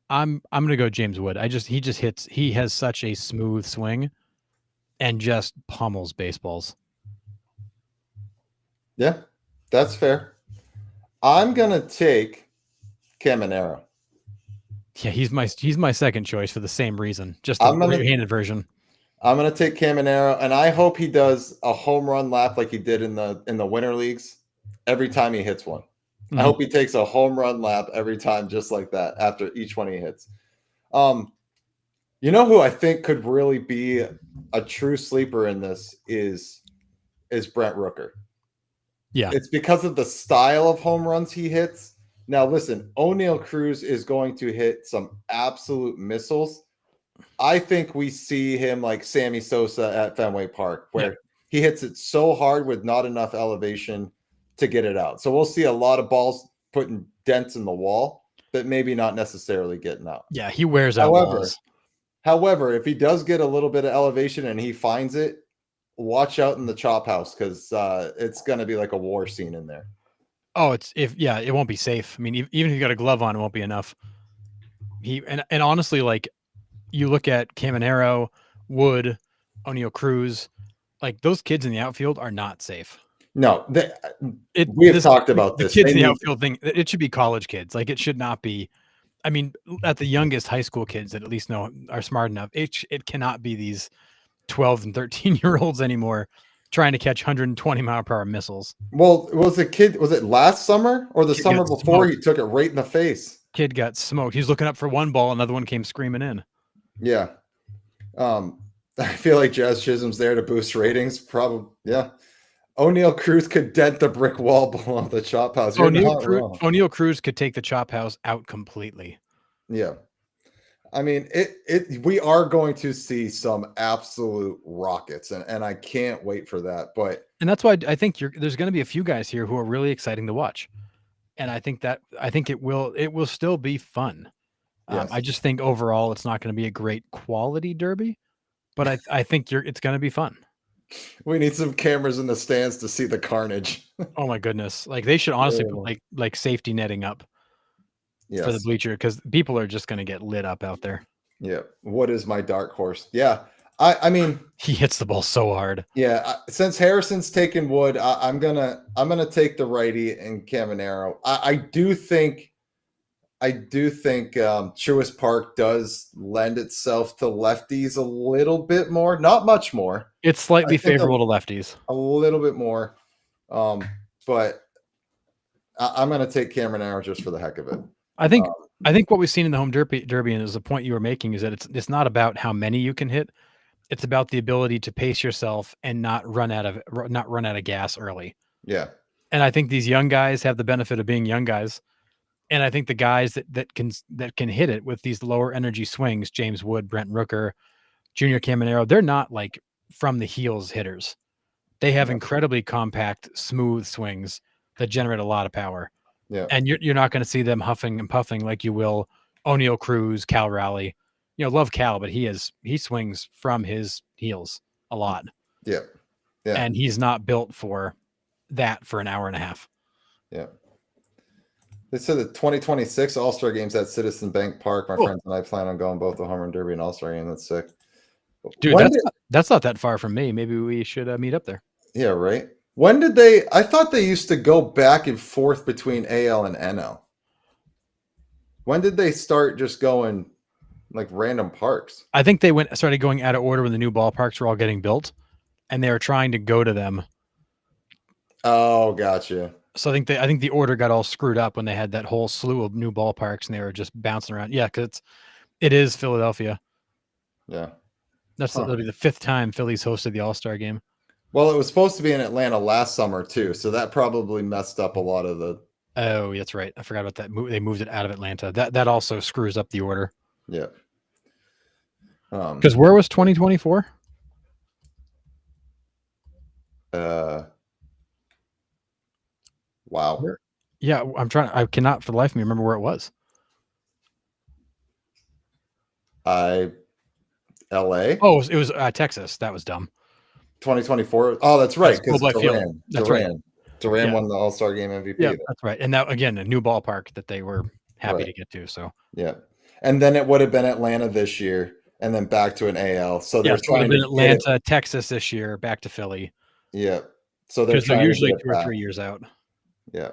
I'm gonna go James Wood. He just hits. He has such a smooth swing, and just pummels baseballs. Yeah, that's fair. I'm gonna take Caminero. Yeah, he's my second choice for the same reason. Just the right-handed version. I'm gonna take Caminero, and I hope he does a home run lap like he did in the winter leagues every time he hits one. I hope he takes a home run lap every time, just like that, after each one he hits. You know who I think could really be a true sleeper in this is Brent Rooker. Yeah. It's because of the style of home runs he hits. Now, listen, O'Neal Cruz is going to hit some absolute missiles. I think we see him like Sammy Sosa at Fenway Park, where he hits it so hard with not enough elevation to get it out. So we'll see a lot of balls putting dents in the wall, but maybe not necessarily getting out. Yeah, he wears out walls. However, if he does get a little bit of elevation and he finds it, watch out in the chop house because it's going to be like a war scene in there. Oh, it won't be safe. I mean, even if you got a glove on, it won't be enough. And honestly, like you look at Caminero, Wood, O'Neal Cruz, like those kids in the outfield are not safe. No, we have talked about this. The kids in the outfield thing, it should be college kids. Like it should not be. I mean, at the youngest high school kids that at least are smart enough, it cannot be these 12 and 13-year-olds anymore trying to catch 120-mile-per-hour missiles. Well, was it last summer or the summer before? He took it right in the face. Kid got smoked. He's looking up for one ball, another one came screaming in. Yeah. I feel like Jazz Chisholm's there to boost ratings. Probably, yeah. Oneil Cruz could dent the brick wall below the chop house. Oneil Cruz could take the chop house out completely. Yeah. I mean, we are going to see some absolute rockets, and I can't wait for that. And that's why I think there's going to be a few guys here who are really exciting to watch. And I think it will still be fun. Yes. I just think overall it's not going to be a great quality derby, but I think it's going to be fun. We need some cameras in the stands to see the carnage. Oh my goodness! Like they should honestly put like safety netting up for the bleacher, because people are just going to get lit up out there. Yeah. What is my dark horse? Yeah. I mean, he hits the ball so hard. Yeah. Since Harrison's taken Wood, I'm gonna take the righty and Caminero. I do think Truist Park does lend itself to lefties a little bit more, not much more. It's slightly favorable to lefties, a little bit more. But I'm going to take Caminero just for the heck of it. I think what we've seen in the home derby, and is the point you were making, is that it's not about how many you can hit. It's about the ability to pace yourself and not run out of gas early. Yeah. And I think these young guys have the benefit of being young guys. And I think the guys that can hit it with these lower energy swings, James Wood, Brent Rooker, Junior Caminero, they're not like from the heels hitters. They have incredibly compact, smooth swings that generate a lot of power. Yeah. And you're not going to see them huffing and puffing like you will Oneil Cruz, Cal Raleigh. Love Cal, but he swings from his heels a lot. Yeah. Yeah. And he's not built for that for an hour and a half. Yeah. They said the 2026 All-Star Games at Citizen Bank Park. My friends and I plan on going both the Home Run Derby and All-Star Game. That's sick. Dude, that's not that far from me. Maybe we should meet up there. Yeah, right. When did I thought they used to go back and forth between AL and NL. When did they start just going like random parks? I think they started going out of order when the new ballparks were all getting built, and they were trying to go to them. Oh, gotcha. So I think the order got all screwed up when they had that whole slew of new ballparks and they were just bouncing around. Yeah, because it is Philadelphia. Yeah. That'll be the 5th time Phillies hosted the All-Star game. Well, it was supposed to be in Atlanta last summer too, so that probably messed up a lot of the. Oh, that's right. I forgot about that. They moved it out of Atlanta. That also screws up the order. Yeah. Because where was 2024? Wow. Yeah, I cannot for the life of me remember where it was. LA. Oh, it was Texas. That was dumb. 2024. Oh, that's right. Because Duran. That's right. Duran won the All-Star Game MVP. Yeah, that's right. And that, again, a new ballpark that they were happy to get to. So yeah, and then it would have been Atlanta this year, and then back to an AL. So they're trying to Atlanta, Texas this year, back to Philly. Yeah. So they're usually 2 or 3 years out. Yeah.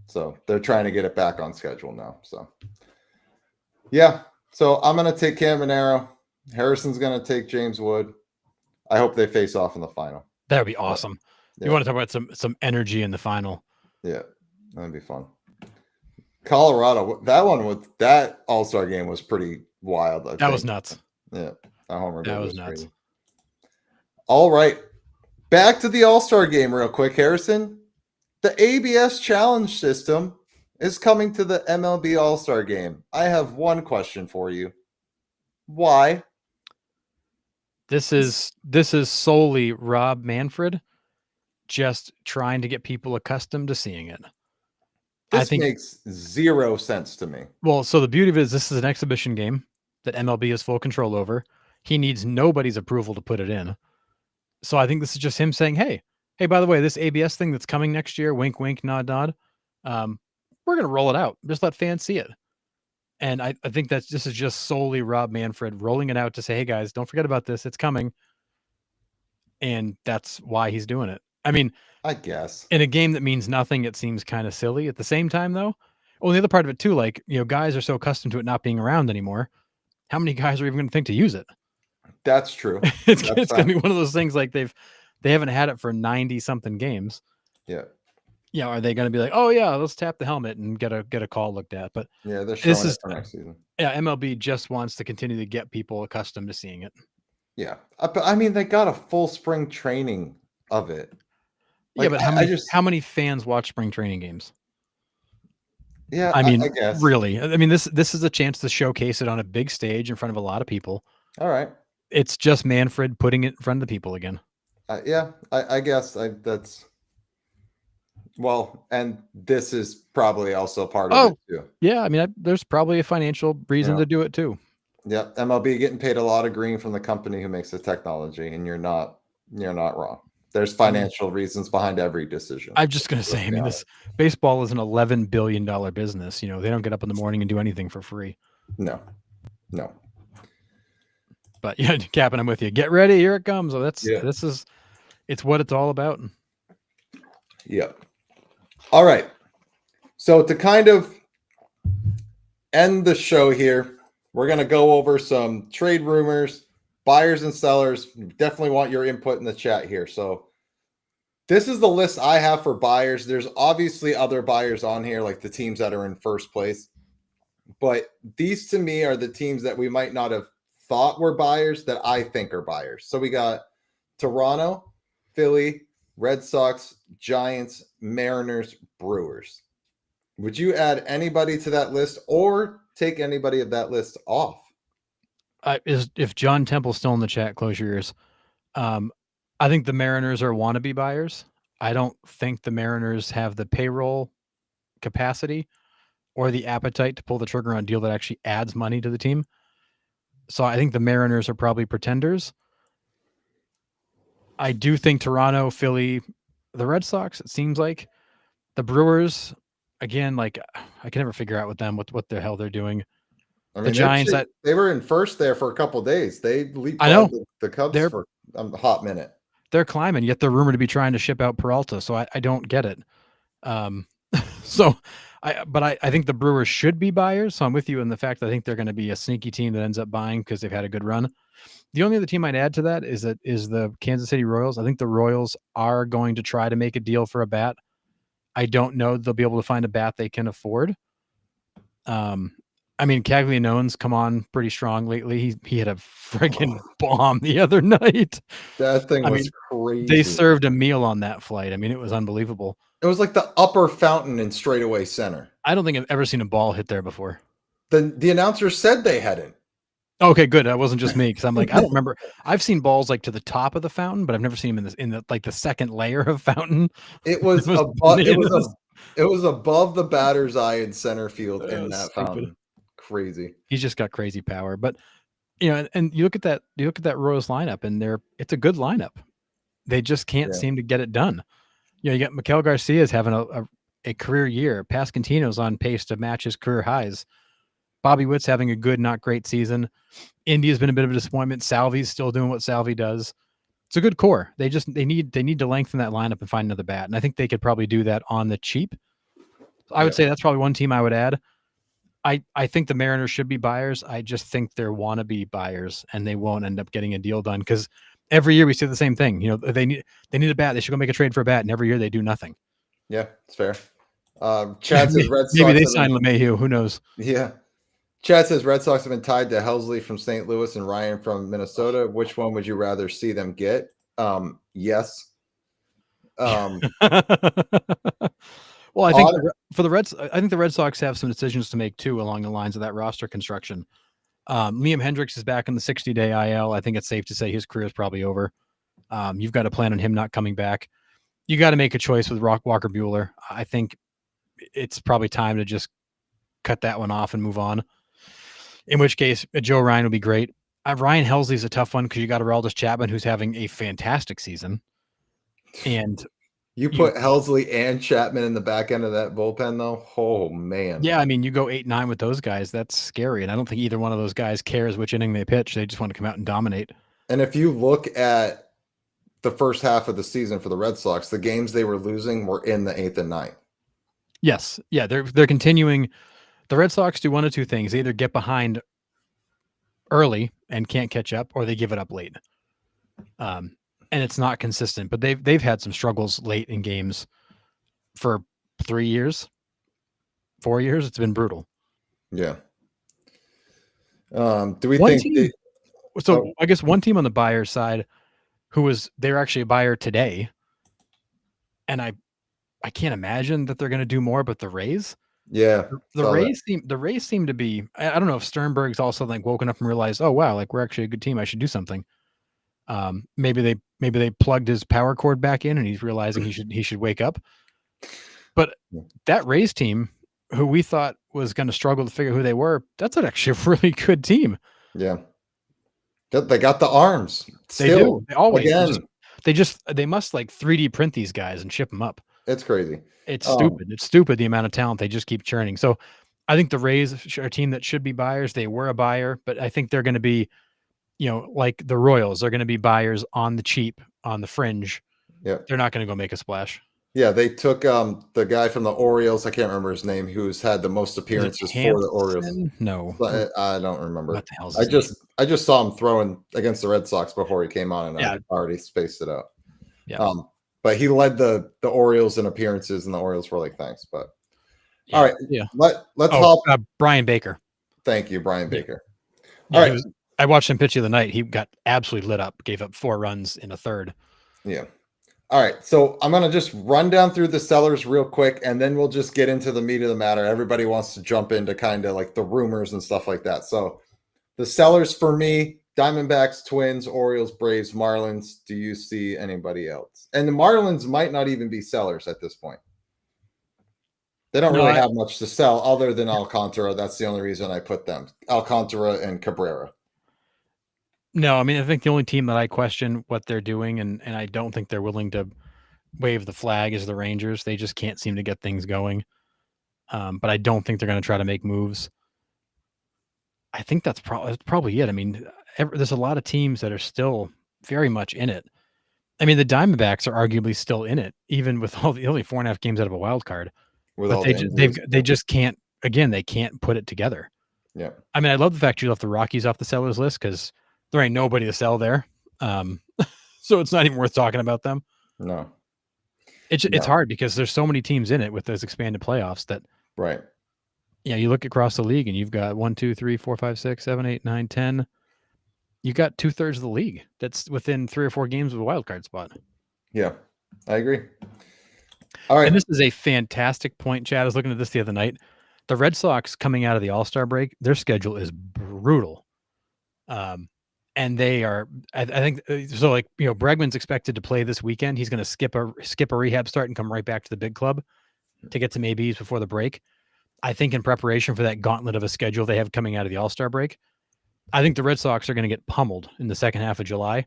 So they're trying to get it back on schedule now. So yeah. So I'm gonna take Caminero. Harrison's gonna take James Wood. I hope they face off in the final. That would be awesome. Yeah. You want to talk about some energy in the final? Yeah, that'd be fun. Colorado, that All-Star game was pretty wild. That was nuts. Yeah, that was nuts. Crazy. All right, back to the All-Star game real quick, Harrison. The ABS challenge system is coming to the MLB All-Star game. I have one question for you. Why? This is solely Rob Manfred just trying to get people accustomed to seeing it. This makes zero sense to me. Well, so the beauty of it is this is an exhibition game that MLB has full control over. He needs nobody's approval to put it in. So I think this is just him saying, hey, by the way, this ABS thing that's coming next year, wink, wink, nod, nod, we're going to roll it out. Just let fans see it. And I think this is just solely Rob Manfred rolling it out to say, hey, guys, don't forget about this. It's coming. And that's why he's doing it. I mean, I guess in a game that means nothing, it seems kind of silly. At the same time, though, well, the other part of it, too, like, guys are so accustomed to it not being around anymore. How many guys are even going to think to use it? That's true. It's going to be one of those things like they haven't had it for 90-something games. Yeah. Yeah, are they going to be like, oh yeah, let's tap the helmet and get a call looked at? But yeah, they're showing it for next season. Yeah, MLB just wants to continue to get people accustomed to seeing it. Yeah, but I mean, they got a full spring training of it. Like, but how many fans watch spring training games? Yeah, I mean, I guess. really. I mean, this is a chance to showcase it on a big stage in front of a lot of people. All right. It's just Manfred putting it in front of the people again. Yeah, I guess that's well, and this is probably also part of it too. Yeah, I mean, there's probably a financial reason to do it too. Yep, MLB getting paid a lot of green from the company who makes the technology, and you're not wrong. There's financial reasons behind every decision. I'm just gonna say, I mean, this baseball is an $11 billion business. You know, they don't get up in the morning and do anything for free. No. But yeah, Captain, I'm with you. Get ready, here it comes. So it's what it's all about. Yep. All right. So to kind of end the show here, we're going to go over some trade rumors, buyers and sellers. Definitely want your input in the chat here. So this is the list I have for buyers. There's obviously other buyers on here, like the teams that are in first place. But these to me are the teams that we might not have thought were buyers that I think are buyers. So we got Toronto, Philly, Red Sox, Giants, Mariners, Brewers. Would you add anybody to that list or take anybody of that list off? If John Temple's still in the chat, close your ears. I think the Mariners are wannabe buyers. I don't think the Mariners have the payroll capacity or the appetite to pull the trigger on a deal that actually adds money to the team. So I think the Mariners are probably pretenders. I do think Toronto, Philly, the Red Sox, it seems like. The Brewers, again, like I can never figure out with them what the hell they're doing. I mean, the Giants, they were in first there for a couple of days. They leapfrogged the Cubs for a hot minute. They're climbing, yet they're rumored to be trying to ship out Peralta. So I don't get it. So I think the Brewers should be buyers. So I'm with you in the fact that I think they're going to be a sneaky team that ends up buying because they've had a good run. The only other team I'd add to that is the Kansas City Royals. I think the Royals are going to try to make a deal for a bat. I don't know they'll be able to find a bat they can afford. I mean, Caglianone's come on pretty strong lately. He had a friggin' bomb the other night. That thing was crazy. They served a meal on that flight. I mean, it was unbelievable. It was like the upper fountain in straightaway center. I don't think I've ever seen a ball hit there before. The announcer said they hadn't. Okay, good. That wasn't just me because I'm like, I don't remember. I've seen balls like to the top of the fountain, but I've never seen them in the like the second layer of fountain. It was above the batter's eye in center field in that fountain. Crazy. He's just got crazy power. But you know, and you look at that Royals lineup, and it's a good lineup. They just can't seem to get it done. You know, you got Miguel Garcia's having a career year. Pasquantino's on pace to match his career highs. Bobby Witt's having a good, not great season. India's been a bit of a disappointment. Salvi's still doing what Salvi does. It's a good core. They need to lengthen that lineup and find another bat. And I think they could probably do that on the cheap. I would say that's probably one team I would add. I think the Mariners should be buyers. I just think they're wannabe buyers and they won't end up getting a deal done because every year we say the same thing. You know, they need a bat. They should go make a trade for a bat. And every year they do nothing. Yeah, it's fair. Chad says Red Sox. Maybe they sign LeMahieu. Who knows? Yeah. Chad says Red Sox have been tied to Helsley from St. Louis and Ryan from Minnesota. Which one would you rather see them get? Yes. Well, I think for the Reds, I think the Red Sox have some decisions to make too along the lines of that roster construction. Liam Hendricks is back in the 60-day IL. I think it's safe to say his career is probably over. You've got to plan on him not coming back. You got to make a choice with Walker Buehler. I think it's probably time to just cut that one off and move on. In which case, Joe Ryan would be great. Ryan Helsley's a tough one because you got Aroldis Chapman, who's having a fantastic season. And you put Helsley and Chapman in the back end of that bullpen, though? Oh, man. Yeah, I mean, you go 8-9 with those guys. That's scary. And I don't think either one of those guys cares which inning they pitch. They just want to come out and dominate. And if you look at the first half of the season for the Red Sox, the games they were losing were in the 8th and 9th. Yes. Yeah, they're continuing. The Red Sox do one of two things. They either get behind early and can't catch up, or they give it up late. And it's not consistent, but they've had some struggles late in games for 3 years, 4 years. It's been brutal. Yeah. Do we think I guess one team on the buyer side they're actually a buyer today and I can't imagine that they're going to do more. But the Rays, yeah, the Rays seem to be. I don't know if Sternberg's also like woken up and realized, oh wow, like we're actually a good team. I should do something. Maybe they plugged his power cord back in, and he's realizing he should wake up. But that Rays team, who we thought was going to struggle to figure who they were, that's actually a really good team. Yeah. They got the arms. They do. They always. They must like 3D print these guys and ship them up. It's crazy. It's stupid. It's stupid the amount of talent they just keep churning. So I think the Rays are a team that should be buyers. They were a buyer, but I think they're going to be, like the Royals, they're going to be buyers on the cheap, on the fringe. Yeah. They're not going to go make a splash. Yeah, they took the guy from the Orioles. I can't remember his name, who's had the most appearances for the Orioles. No, I don't remember. What the hell is his name? I just saw him throwing against the Red Sox before he came on, and I already spaced it out. Yeah. But he led the Orioles in appearances, and the Orioles were like, "Thanks," but all right, yeah. Let's hop. Brian Baker. Thank you, Brian Baker. Yeah, all right, I watched him pitch the other night. He got absolutely lit up. Gave up 4 runs in a third. Yeah. All right, so I'm going to just run down through the sellers real quick, and then we'll just get into the meat of the matter. Everybody wants to jump into kind of like the rumors and stuff like that. So the sellers for me, Diamondbacks, Twins, Orioles, Braves, Marlins. Do you see anybody else? And the Marlins might not even be sellers at this point. They don't really have much to sell other than Alcantara. That's the only reason I put them. Alcantara and Cabrera. No, I mean, I think the only team that I question what they're doing, and I don't think they're willing to wave the flag, is the Rangers. They just can't seem to get things going. But I don't think they're going to try to make moves. I think that's probably it. I mean, there's a lot of teams that are still very much in it. I mean, the Diamondbacks are arguably still in it, even with all the only 4.5 games out of a wild card. But they just can't. Again, they can't put it together. Yeah. I mean, I love the fact you left the Rockies off the sellers list because there ain't nobody to sell there. So it's not even worth talking about them. No. It's hard because there's so many teams in it with those expanded playoffs that right. Yeah, you look across the league and you've got 1, 2, 3, 4, 5, 6, 7, 8, 9, 10. You got 2/3 of the league that's within 3 or 4 games of a wild card spot. Yeah, I agree. All right. And this is a fantastic point, Chad. I was looking at this the other night. The Red Sox coming out of the All-Star break, their schedule is brutal. And they are, I think, so like, Bregman's expected to play this weekend. He's going to skip a rehab start and come right back to the big club to get some ABs before the break. I think in preparation for that gauntlet of a schedule they have coming out of the All-Star break, I think the Red Sox are going to get pummeled in the second half of July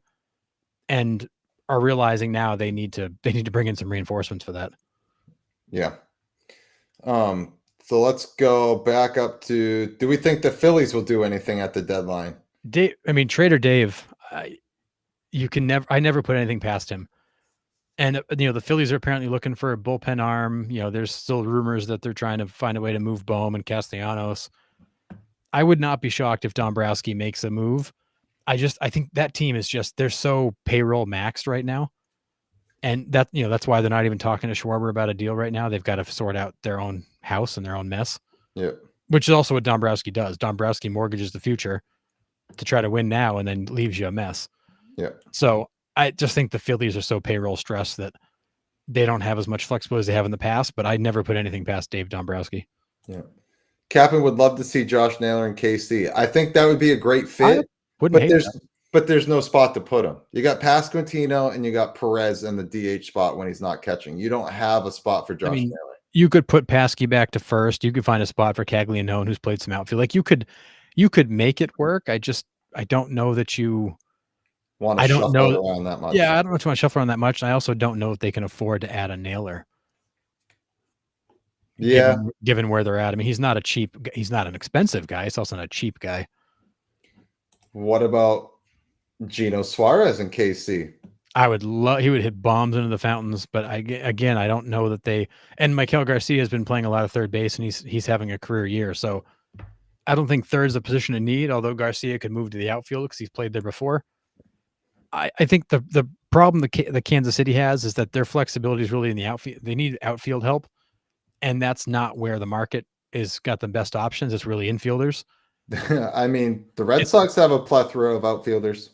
and are realizing now they need to bring in some reinforcements for that. Yeah. So let's go back up to, do we think the Phillies will do anything at the deadline? Trader Dave, I never put anything past him. And, the Phillies are apparently looking for a bullpen arm. There's still rumors that they're trying to find a way to move Bohm and Castellanos. I would not be shocked if Dombrowski makes a move. I think that team is they're so payroll maxed right now. And that's why they're not even talking to Schwarber about a deal right now. They've got to sort out their own house and their own mess. Yeah. Which is also what Dombrowski does. Dombrowski mortgages the future to try to win now and then leaves you a mess. Yeah. So I just think the Phillies are so payroll stressed that they don't have as much flexibility as they have in the past, but I never put anything past Dave Dombrowski. Yeah. Captain would love to see Josh Naylor in KC. I think that would be a great fit, but there's no spot to put him. You got Pasquantino and you got Perez in the DH spot when he's not catching. You don't have a spot for Josh Naylor. You could put Pasky back to first. You could find a spot for Caglianone, who's played some outfield. Like you could make it work. I don't know that you want to shuffle around that much. Yeah, I don't know if you want to shuffle around that much. And I also don't know if they can afford to add a Naylor. Yeah. Given where they're at. I mean, he's not an expensive guy. He's also not a cheap guy. What about Gino Suarez in KC? I would love, he would hit bombs into the fountains, but I don't know that and Maikel Garcia has been playing a lot of third base and he's having a career year. So I don't think third is a position of need, although Garcia could move to the outfield because he's played there before. I think the problem the Kansas City has is that their flexibility is really in the outfield. They need outfield help, and that's not where the market is got the best options. It's really infielders. I mean, the Red Sox have a plethora of outfielders.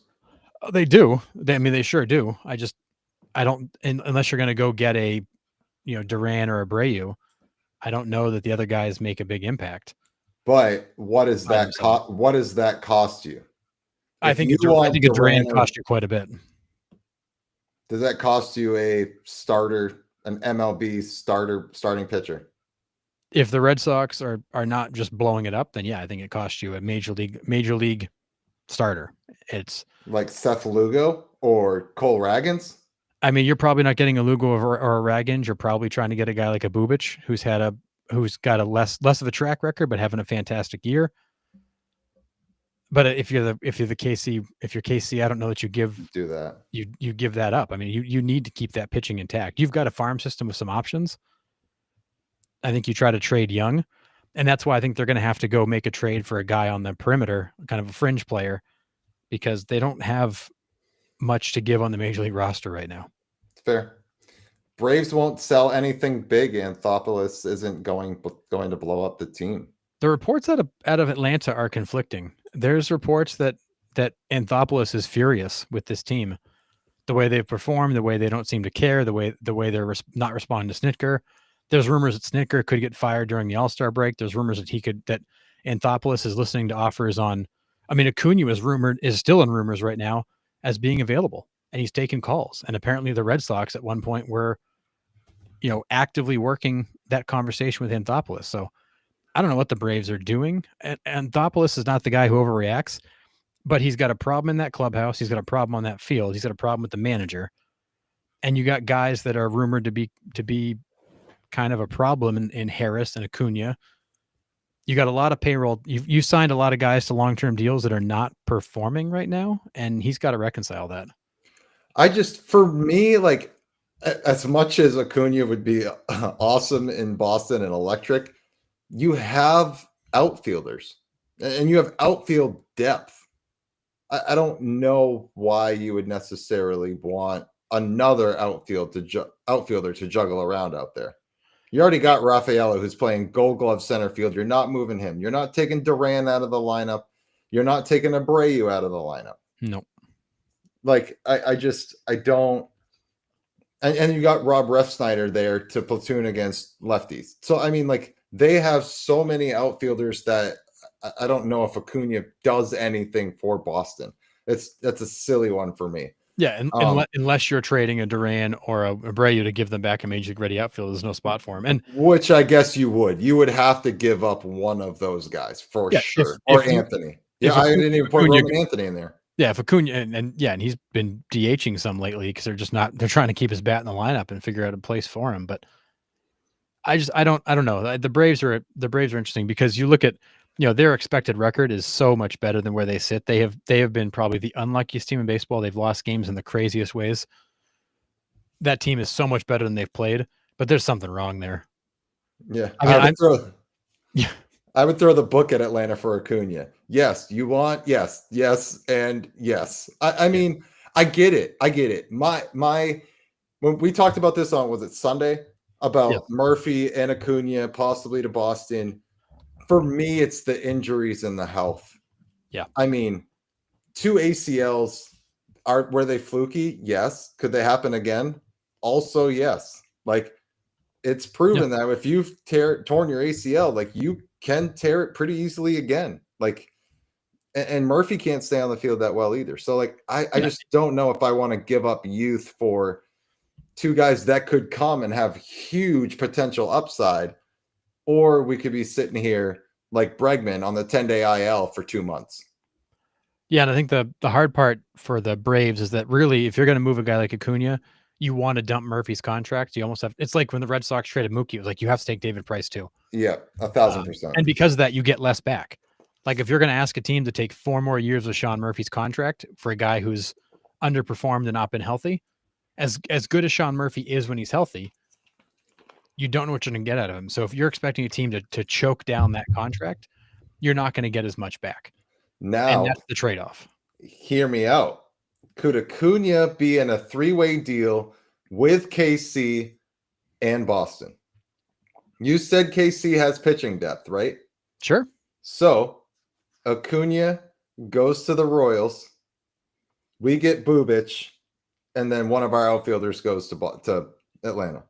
They do. They sure do. I don't, unless you're going to go get a Duran or Abreu, I don't know that the other guys make a big impact. But what is that cost? What does that cost you? I think a Duran cost you quite a bit. Does that cost you a starter, an MLB starting pitcher? If the Red Sox are not just blowing it up, then yeah, I think it costs you a major league starter. It's like Seth Lugo or Cole Ragans. I mean, you're probably not getting a Lugo or a Ragans. You're probably trying to get a guy like a Bubic who's got a less of a track record, but having a fantastic year. But if you're KC, I don't know that you do that. You give that up. I mean, you need to keep that pitching intact. You've got a farm system with some options. I think you try to trade young, and that's why I think they're going to have to go make a trade for a guy on the perimeter, kind of a fringe player, because they don't have much to give on the major league roster right now. It's fair. Braves won't sell anything big. Anthopoulos isn't going to blow up the team. The reports out of Atlanta are conflicting. There's reports that Anthopoulos is furious with this team, the way they've performed, the way they don't seem to care, the way they're not responding to Snitker. There's rumors that Snitker could get fired during the All-Star break. There's rumors that Anthopoulos is listening to offers on. I mean, Acuna is still in rumors right now as being available, and he's taking calls. And apparently, the Red Sox at one point were, actively working that conversation with Anthopoulos. So I don't know what the Braves are doing. And Anthopoulos is not the guy who overreacts, but he's got a problem in that clubhouse. He's got a problem on that field. He's got a problem with the manager. And you got guys that are rumored to be kind of a problem in Harris and Acuna. You got a lot of payroll. You signed a lot of guys to long-term deals that are not performing right now, and he's got to reconcile that. For me, like, as much as Acuna would be awesome in Boston and electric, you have outfielders and you have outfield depth. I don't know why you would necessarily want another outfielder to juggle around out there. You already got Rafaela, who's playing Gold Glove center field. You're not moving him. You're not taking Duran out of the lineup. You're not taking Abreu out of the lineup. Nope. Like, I don't. And you got Rob Refsnyder there to platoon against lefties. So, I mean, like, they have so many outfielders that I don't know if Acuna does anything for Boston. That's a silly one for me. Yeah, and unless you're trading a Duran or a Abreu to give them back a major league ready outfield, there's no spot for him. And which I guess you would have to give up one of those guys for sure, or Anthony. I didn't even put Roman Anthony in there. Yeah, if Acuna and he's been DHing some lately because they're trying to keep his bat in the lineup and figure out a place for him. But I don't know. The Braves are interesting because you look at, their expected record is so much better than where they sit. They have been probably the unluckiest team in baseball. They've lost games in the craziest ways. That team is so much better than they've played, but there's something wrong there. Yeah. I would throw the book at Atlanta for Acuna. Yes, you want yes, and yes. I mean, I get it. My when we talked about this on, was it Sunday, about Murphy and Acuna possibly to Boston? For me, it's the injuries and the health. Yeah. I mean, 2 ACLs, were they fluky? Yes. Could they happen again? Also, yes. Like, it's proven that if you've torn your ACL, like, you can tear it pretty easily again. Like, and Murphy can't stay on the field that well either. So, like, I just don't know if I want to give up youth for 2 guys that could come and have huge potential upside. Or we could be sitting here like Bregman on the 10-day IL for 2 months. Yeah, and I think the hard part for the Braves is that really, if you're going to move a guy like Acuna, you want to dump Murphy's contract. You almost have. It's like when the Red Sox traded Mookie. It was like you have to take David Price too. Yeah, 1,000%. And because of that, you get less back. Like, if you're going to ask a team to take 4 more years of Sean Murphy's contract for a guy who's underperformed and not been healthy, as good as Sean Murphy is when he's healthy, you don't know what you're going to get out of him. So if you're expecting a team to choke down that contract, you're not going to get as much back. Now, and that's the trade-off. Hear me out. Could Acuna be in a 3-way deal with KC and Boston? You said KC has pitching depth, right? Sure. So Acuna goes to the Royals. We get Bubic, and then one of our outfielders goes to Atlanta.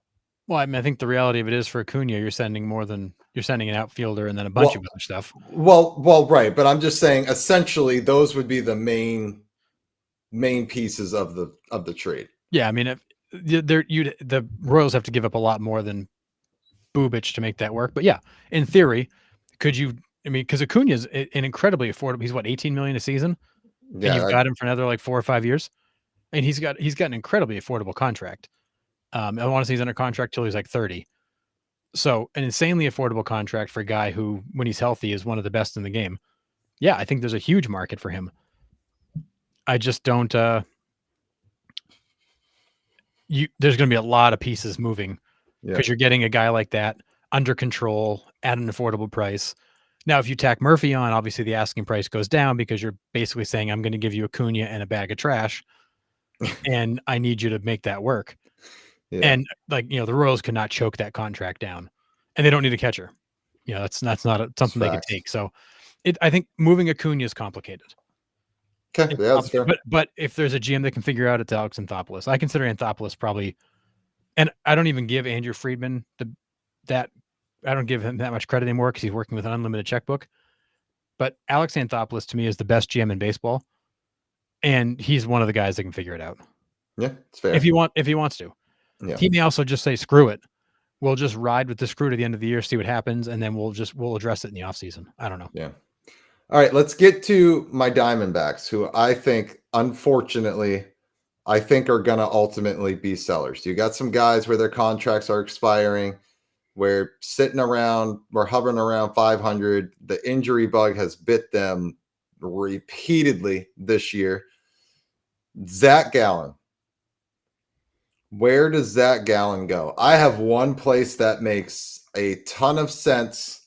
Well, I mean, I think the reality of it is for Acuna, you're sending an outfielder and then a bunch of other stuff. Well, right. But I'm just saying, essentially, those would be the main pieces of the trade. Yeah, I mean, the Royals have to give up a lot more than Bubic to make that work. But yeah, in theory, could you? I mean, because Acuna is an incredibly affordable. He's what, $18 million a season, and you've got him for another like 4 or 5 years, and he's got an incredibly affordable contract. I want to say he's under contract till he's like 30. So an insanely affordable contract for a guy who, when he's healthy, is one of the best in the game. Yeah, I think there's a huge market for him. I just don't. There's going to be a lot of pieces moving because you're getting a guy like that under control at an affordable price. Now, if you tack Murphy on, obviously the asking price goes down because you're basically saying, I'm going to give you Acuna and a bag of trash, and I need you to make that work. Yeah. And like, the Royals could not choke that contract down, and they don't need a catcher. That's not something they could take. So I think moving Acuna is complicated. Okay, yeah, that's fair. But if there's a GM that can figure out, it's Alex Anthopoulos. I consider Anthopoulos probably, and I don't even give Andrew Friedman I don't give him that much credit anymore because he's working with an unlimited checkbook. But Alex Anthopoulos to me is the best GM in baseball, and he's one of the guys that can figure it out. Yeah, it's fair. If he wants to. Yeah. He may also just say, screw it. We'll just ride with the screw to the end of the year, see what happens, and then we'll address it in the offseason. I don't know. Yeah. All right, let's get to my Diamondbacks, who I think, unfortunately, are going to ultimately be sellers. You got some guys where their contracts are expiring. We're hovering around 500. The injury bug has bit them repeatedly this year. Zach Gallen. Where does Zach Gallen go? I have one place that makes a ton of sense.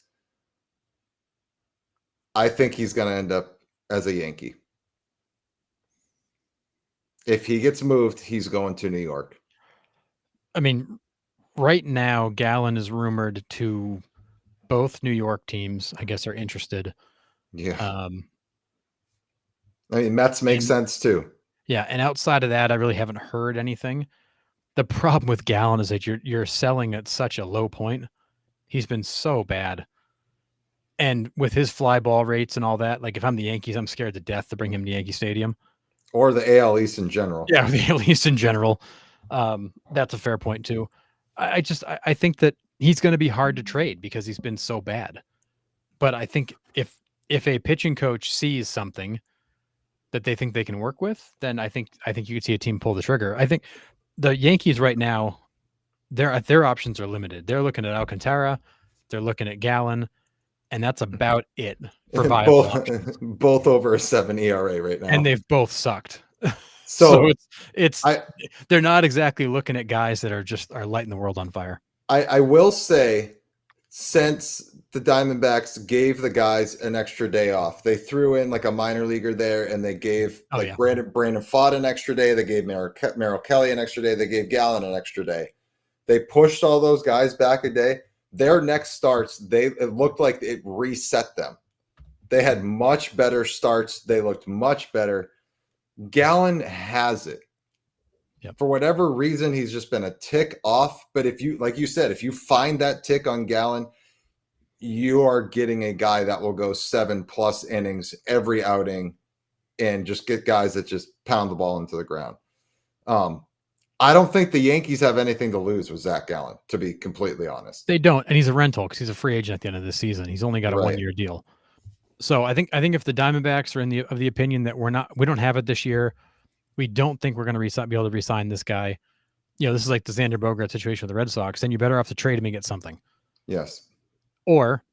I think he's going to end up as a Yankee. If he gets moved, he's going to New York. I mean, right now, Gallen is rumored to both New York teams, I guess, are interested. Yeah. I mean, Mets make sense too. Yeah. And outside of that, I really haven't heard anything. The problem with Gallen is that you're selling at such a low point. He's been so bad. And with his fly ball rates and all that, like if I'm the Yankees, I'm scared to death to bring him to Yankee Stadium. Or the AL East in general. Yeah, the AL East in general. That's a fair point too. I think that he's going to be hard to trade because he's been so bad. But I think if a pitching coach sees something that they think they can work with, then I think you could see a team pull the trigger. I think the Yankees right now, their options are limited. They're looking at Alcantara, they're looking at Gallen, and that's about it for viable both over a 7 ERA right now. And they've both sucked. So they're not exactly looking at guys that are lighting the world on fire. I will say, since the Diamondbacks gave the guys an extra day off, they threw in like a minor leaguer there, and they gave Brandon Pfaadt an extra day. They gave Merrill Kelly an extra day. They gave Gallen an extra day. They pushed all those guys back a day. Their next starts, it looked like it reset them. They had much better starts. They looked much better. Gallen has it. Yep. For whatever reason, he's just been a tick off. But if you, like you said, if you find that tick on Gallen, you are getting a guy that will go 7+ innings every outing and just get guys that just pound the ball into the ground. I don't think the Yankees have anything to lose with Zach Gallen, to be completely honest. They don't, and he's a rental because he's a free agent at the end of the season. He's only got a 1-year deal. So I think if the Diamondbacks are of the opinion that we don't have it this year, we don't think we're going to be able to re-sign this guy. This is like the Xander Bogaerts situation with the Red Sox. Then you're better off to trade him and get something. Yes. Or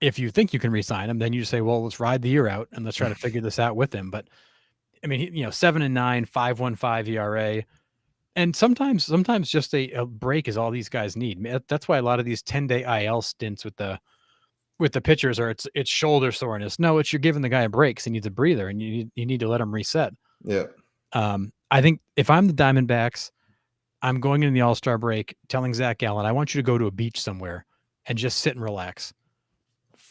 if you think you can re-sign him, then you just say, well, let's ride the year out and let's try to figure this out with him. But I mean, 7-9, 5.15 ERA. And sometimes just a break is all these guys need. That's why a lot of these 10-day IL stints with the pitchers are it's shoulder soreness. No, you're giving the guy a break. So he needs a breather, and you need to let him reset. Yeah. I think if I'm the Diamondbacks, I'm going into the All-Star break telling Zach Gallen, I want you to go to a beach somewhere and just sit and relax.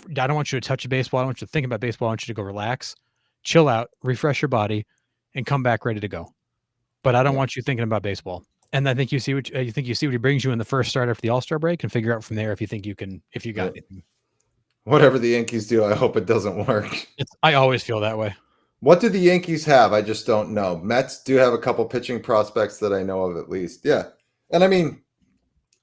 I don't want you to touch a baseball. I don't want you to think about baseball. I want you to go relax, chill out, refresh your body, and come back ready to go. But I don't want you thinking about baseball. And I think you see what he brings you in the first start after the All-Star break, and figure out from there if you got anything. Whatever the Yankees do, I hope it doesn't work. I always feel that way. What do the Yankees have? I just don't know. Mets do have a couple pitching prospects that I know of, at least. Yeah. And I mean,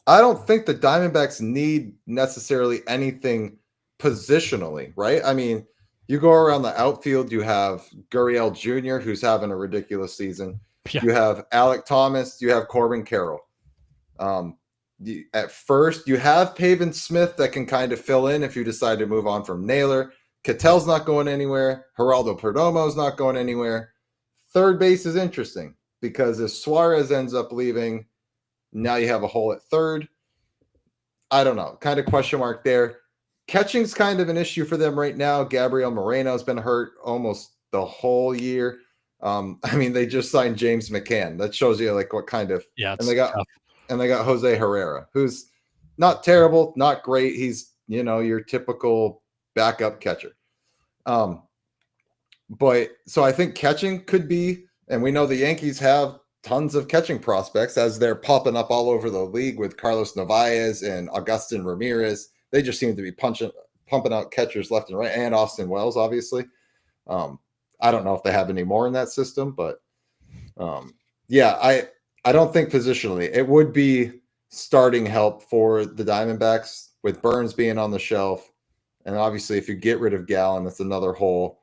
I don't think the Diamondbacks need necessarily anything positionally, right? I mean, you go around the outfield, you have Gurriel Jr., who's having a ridiculous season. Yeah. You have Alek Thomas, you have Corbin Carroll. At first, you have Pavin Smith that can kind of fill in if you decide to move on from Naylor. Ketel's not going anywhere. Geraldo Perdomo's not going anywhere. Third base is interesting because if Suarez ends up leaving, now you have a hole at third. I don't know. Kind of question mark there. Catching's kind of an issue for them right now. Gabriel Moreno's been hurt almost the whole year. I mean, they just signed James McCann. That shows you like what kind of and they got Jose Herrera, who's not terrible, not great. He's, your typical backup catcher. But so I think catching could be, and we know the Yankees have tons of catching prospects as they're popping up all over the league with Carlos Narvaez and Agustin Ramirez. They just seem to be pumping out catchers left and right, and Austin Wells, obviously. I don't know if they have any more in that system, but yeah, I don't think positionally it would be starting help for the Diamondbacks with Burns being on the shelf. And obviously, if you get rid of Gallen, that's another hole.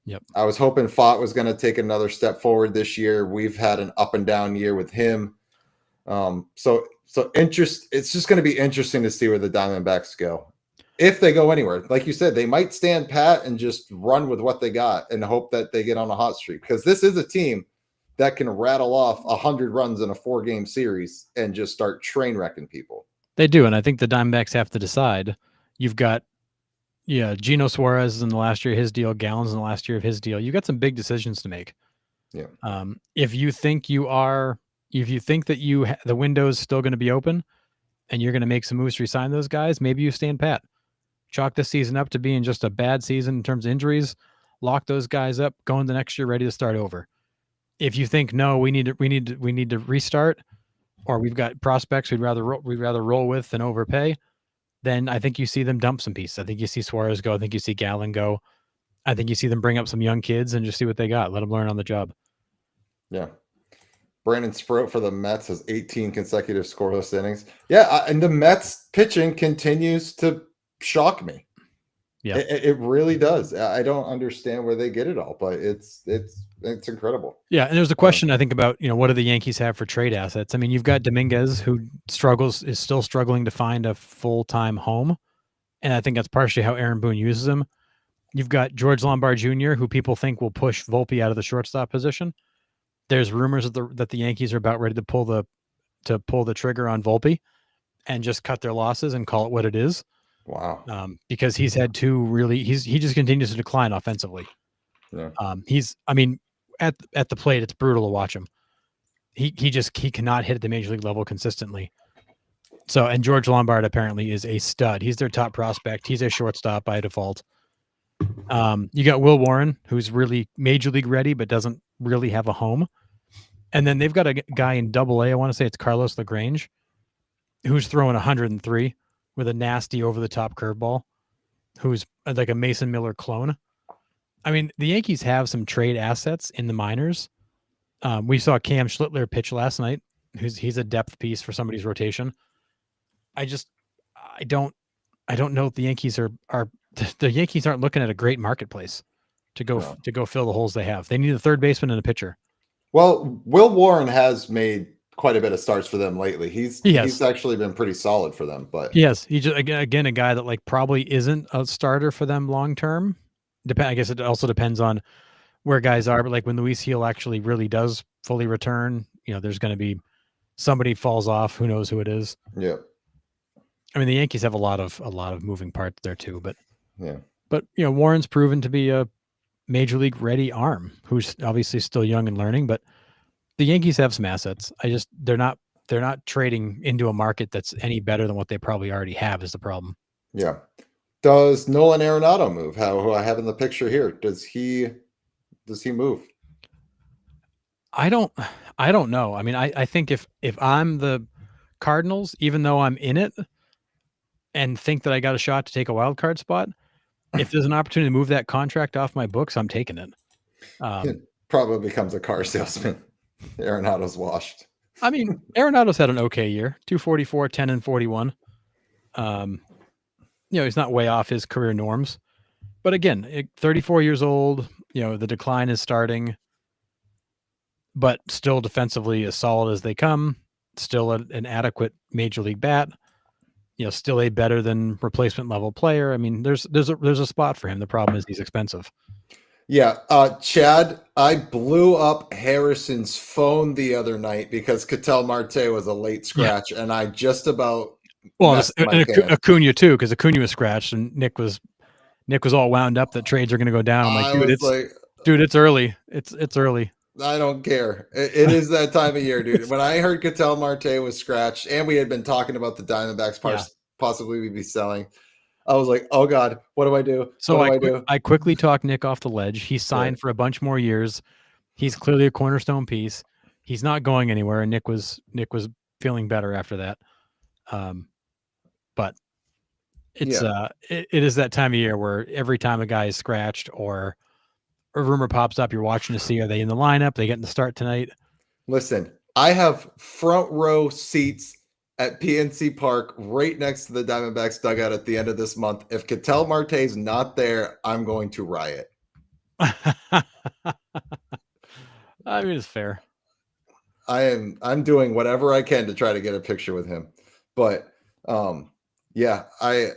Yep. I was hoping Fott was going to take another step forward this year. We've had an up and down year with him. So it's just going to be interesting to see where the Diamondbacks go. If they go anywhere, like you said, they might stand pat and just run with what they got and hope that they get on a hot streak, because this is a team that can rattle off 100 runs in a 4-game series and just start train wrecking people. They do. And I think the Diamondbacks have to decide. You've got, Gino Suarez in the last year of his deal, Gallen's in the last year of his deal. You got some big decisions to make. Yeah. If you think that the window's still going to be open and you're going to make some moves to resign those guys, maybe you stand pat. Chalk this season up to being just a bad season in terms of injuries. Lock those guys up, go into the next year ready to start over. If you think no, we need to restart, or we've got prospects we'd rather roll with than overpay, then I think you see them dump some pieces. I think you see Suarez go. I think you see Gallen go. I think you see them bring up some young kids and just see what they got. Let them learn on the job. Yeah. Brandon Sproat for the Mets has 18 consecutive scoreless innings. Yeah, and the Mets pitching continues to shock me. Yeah, it really does. I don't understand where they get it all, but it's incredible. Yeah, and there's a question I think about, what do the Yankees have for trade assets? I mean, you've got Dominguez, who is still struggling to find a full-time home, and I think that's partially how Aaron Boone uses him. You've got George Lombard Jr., who people think will push Volpe out of the shortstop position. There's rumors that the Yankees are about ready to pull the trigger on Volpe and just cut their losses and call it what it is. Wow. Because he's had he just continues to decline offensively. Yeah. At the plate, it's brutal to watch him. He cannot hit at the major league level consistently. So, and George Lombard apparently is a stud. He's their top prospect. He's a shortstop by default. You got Will Warren, who's really major league ready, but doesn't really have a home. And then they've got a guy in Double-A. I want to say it's Carlos LaGrange, who's throwing 103 with a nasty over-the-top curveball, who's like a Mason Miller clone. I mean, the Yankees have some trade assets in the minors. We saw Cam Schlittler pitch last night. He's a depth piece for somebody's rotation. I don't know if the Yankees the Yankees aren't looking at a great marketplace to go fill the holes they have. They need a third baseman and a pitcher. Well, Will Warren has made quite a bit of starts for them lately. He's actually been pretty solid for them. But yes, he's just again a guy that probably isn't a starter for them long term. I guess it also depends on where guys are. But when Luis Gil actually really does fully return, there's going to be somebody falls off. Who knows who it is? Yeah. I mean, the Yankees have a lot of moving parts there too. But yeah. But Warren's proven to be a major league ready arm who's obviously still young and learning. But the Yankees have some assets. They're not trading into a market that's any better than what they probably already have is the problem. Yeah. Does Nolan Arenado move? Who I have in the picture here? Does he move? I don't I don't know. I mean, I think if I'm the Cardinals, even though I'm in it and think that I got a shot to take a wild card spot, if there's an opportunity to move that contract off my books, I'm taking it. It probably becomes a car salesman. Arenado's washed. I mean, Arenado's had an okay year, 244, 10 and 41. He's not way off his career norms. But again, 34 years old, the decline is starting, but still defensively as solid as they come, still an adequate major league bat, still a better than replacement level player. I mean, there's a spot for him. The problem is he's expensive. Yeah. Chad, I blew up Harrison's phone the other night because Ketel Marte was a late scratch, and I just about Acuna too, because Acuna was scratched and Nick was all wound up that trades are going to go down. I'm like, dude, it's early. It's early. I don't care. It is that time of year, dude. When I heard Ketel Marte was scratched, and we had been talking about the Diamondbacks possibly be selling, I was like, oh God, what do I do? So I quickly talked Nick off the ledge. He signed for a bunch more years. He's clearly a cornerstone piece. He's not going anywhere. And Nick was feeling better after that. But it's it is that time of year where every time a guy is scratched or a rumor pops up, you're watching to see, are they in the lineup? They getting the start tonight? Listen, I have front row seats at PNC Park right next to the Diamondbacks dugout at the end of this month. If Ketel Marte's not there, I'm going to riot. I mean, it's fair. I'm doing whatever I can to try to get a picture with him. But yeah, I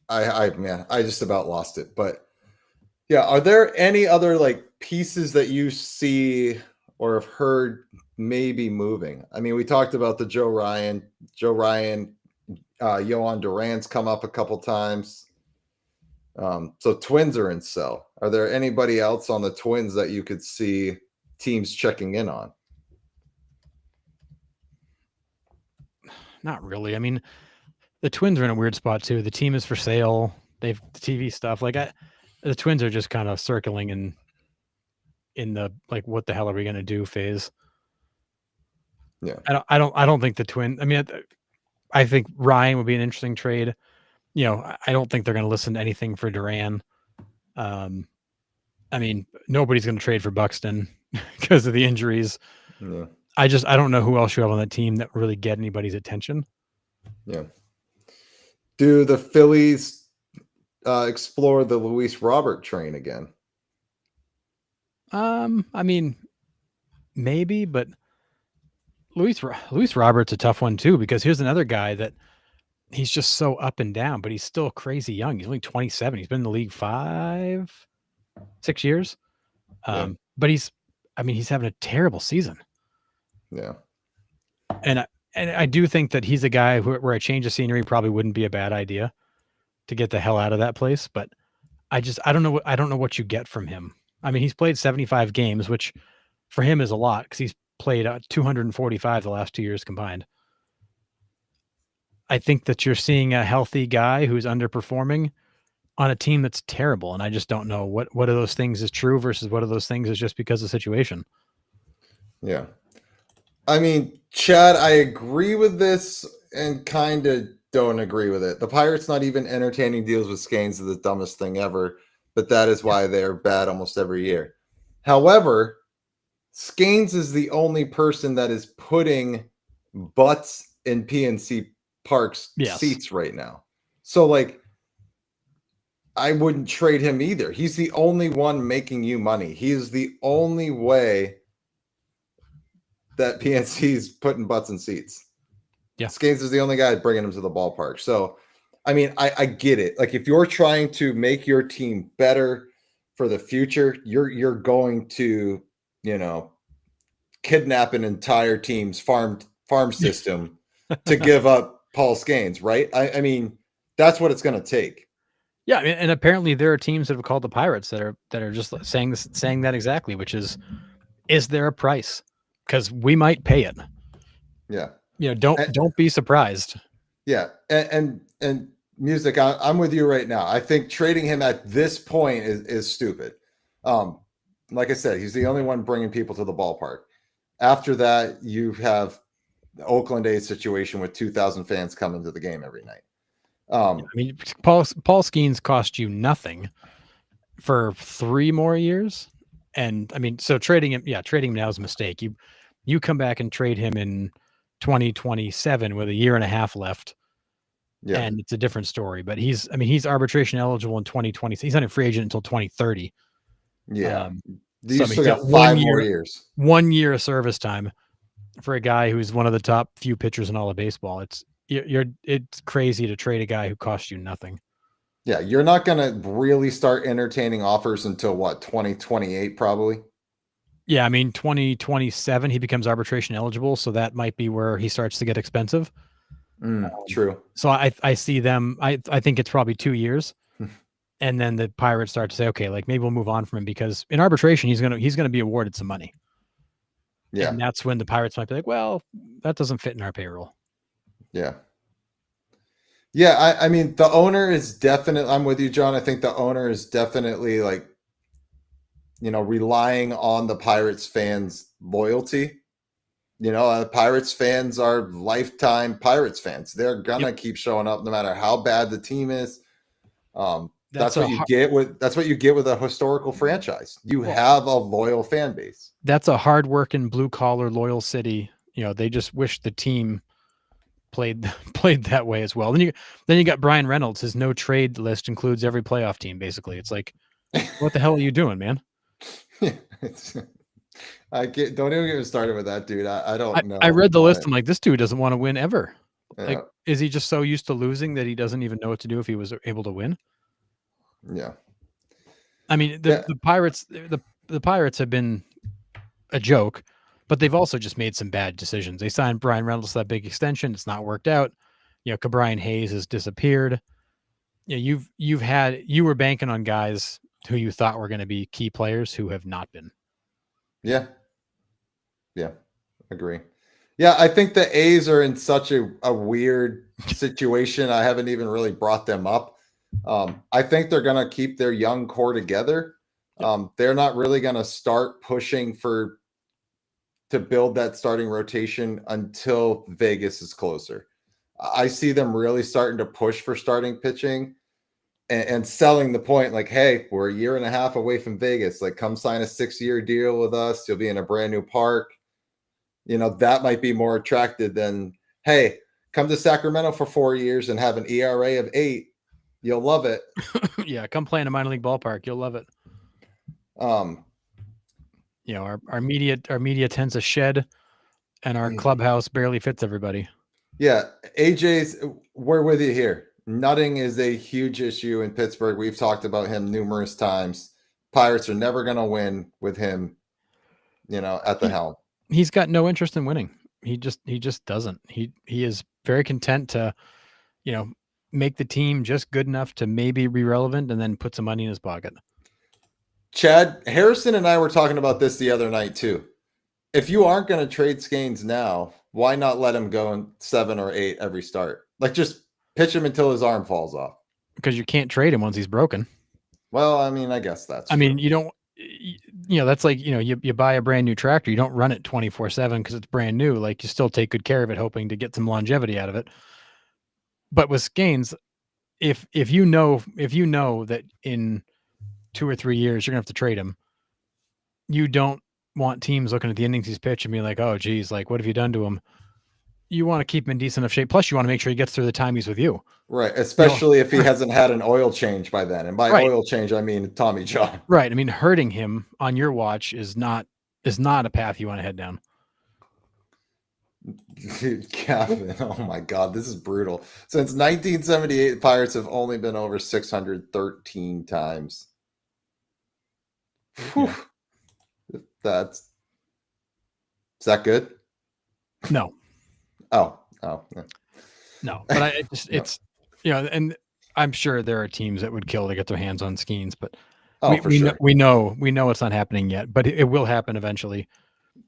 just about lost it. But yeah, are there any other like pieces that you see or have heard maybe moving? I mean, we talked about the Joe Ryan, Yohan Duran's come up a couple times. So Twins are in sell. Are there anybody else on the Twins that you could see teams checking in on? Not really. I mean, the Twins are in a weird spot too. The team is for sale. They've the TV stuff. Like the Twins are just kind of circling in the like, what the hell are we going to do phase? Yeah. I don't think the Twins. I mean, I think Ryan would be an interesting trade. I don't think they're going to listen to anything for Duran. I mean, nobody's going to trade for Buxton because of the injuries. Yeah. I don't know who else you have on that team that really get anybody's attention. Yeah. Do the Phillies explore the Luis Robert train again? I mean, maybe, but Luis Robert's a tough one too, because here's another guy that he's just so up and down, but he's still crazy young. He's only 27. He's been in the league 6 years. But he's having a terrible season. Yeah. And I do think that he's a guy where a change of scenery probably wouldn't be a bad idea to get the hell out of that place. But I don't know what you get from him. I mean, he's played 75 games, which for him is a lot because he's played 245 the last 2 years combined. I think that you're seeing a healthy guy who's underperforming on a team that's terrible. And I just don't know what of those things is true versus what of those things is just because of the situation. Yeah. I mean, Chad, I agree with this and kind of don't agree with it. The Pirates not even entertaining deals with Scanes is the dumbest thing ever, but that is why they're bad almost every year. However, Scanes is the only person that is putting butts in PNC Park's seats right now. So, like, I wouldn't trade him either. He's the only one making you money. He is the only way that PNC's putting butts in seats. Yeah. Scanes is the only guy bringing him to the ballpark. So, I mean, I get it. Like, if you're trying to make your team better for the future, you're going to, kidnap an entire team's farm system to give up Paul Scanes, right? I mean, that's what it's going to take. Yeah, and apparently there are teams that have called the Pirates that are just saying that exactly, which is there a price? Because we might pay it. Yeah. Don't be surprised. Yeah. And Music, I'm with you right now. I think trading him at this point is stupid. Like I said, he's the only one bringing people to the ballpark. After that, you have the Oakland A's situation with 2,000 fans coming to the game every night. I mean, Paul Skeens cost you nothing for 3 more years. And I mean, so trading him now is a mistake. You come back and trade him in 2027 with a year and a half left. Yeah. And it's a different story, but he's arbitration eligible in 2020. He's not a free agent until 2030. Yeah. You still got 5 more years. 1 year of service time for a guy who's one of the top few pitchers in all of baseball. It's crazy to trade a guy who costs you nothing. Yeah, you're not going to really start entertaining offers until what, 2028 probably? Yeah, I mean 2027 he becomes arbitration eligible, so that might be where he starts to get expensive. True. So I see them. I think it's probably 2 years, and then the Pirates start to say, okay, like maybe we'll move on from him because in arbitration he's gonna be awarded some money. Yeah, and that's when the Pirates might be like, well, that doesn't fit in our payroll. Yeah. Yeah, I mean, the owner is definitely, I'm with you, John. I think the owner is definitely like, relying on the Pirates fans' loyalty. Pirates fans are lifetime Pirates fans. They're going to keep showing up no matter how bad the team is. That's what you get with a historical franchise. You have a loyal fan base. That's a hardworking, blue-collar, loyal city. They just wish the team played that way as well. Then you got Brian Reynolds. His no trade list includes every playoff team. Basically, it's like, what the hell are you doing, man? Don't even get me started with that dude. I don't know. I read the list. I'm like, this dude doesn't want to win ever. Yeah. Like, is he just so used to losing that he doesn't even know what to do if he was able to win? Yeah. I mean, the Pirates, the Pirates have been a joke. But they've also just made some bad decisions. They signed Brian Reynolds to that big extension. It's not worked out. Ke'Bryan Hayes has disappeared. You were banking on guys who you thought were going to be key players who have not been. Yeah. Yeah. Agree. Yeah. I think the A's are in such a weird situation. I haven't even really brought them up. I think they're going to keep their young core together. They're not really going to start pushing to build that starting rotation until Vegas is closer. I see them really starting to push for starting pitching and selling the point like, hey, we're a year and a half away from Vegas. Like, come sign a 6-year deal with us. You'll be in a brand new park. That might be more attractive than, hey, come to Sacramento for 4 years and have an ERA of 8. You'll love it. Yeah, come play in a minor league ballpark. You'll love it. Our media tends to shed, and our clubhouse barely fits everybody. Yeah, we're with you here. Nutting is a huge issue in Pittsburgh. We've talked about him numerous times. Pirates are never going to win with him, at the helm. He's got no interest in winning. He just doesn't. He is very content to, make the team just good enough to maybe be relevant and then put some money in his pocket. Chad, Harrison and I were talking about this the other night too. If you aren't going to trade Skeens now, why not let him go in 7 or 8 every start? Like, just pitch him until his arm falls off. Because you can't trade him once he's broken. Well, I mean, I guess that's true. I mean, you don't, that's like, you buy a brand new tractor. You don't run it 24/7 because it's brand new. Like, you still take good care of it, hoping to get some longevity out of it. But with Skeens, if you know that in 2 or 3 years you're gonna have to trade him, you don't want teams looking at the innings he's pitched and being like, oh geez, like, what have you done to him? You want to keep him in decent enough shape. Plus, you want to make sure he gets through the time he's with you. Right, especially if he hasn't had an oil change by then. And by oil change, I mean Tommy John. Right. I mean, hurting him on your watch is not a path you want to head down. Dude, Gavin, oh my God, this is brutal. Since 1978, the Pirates have only been over 613 times. Yeah. Is that good? No. Oh. Yeah. No, but it's and I'm sure there are teams that would kill to get their hands on Skeens, but we know it's not happening yet, but it will happen eventually.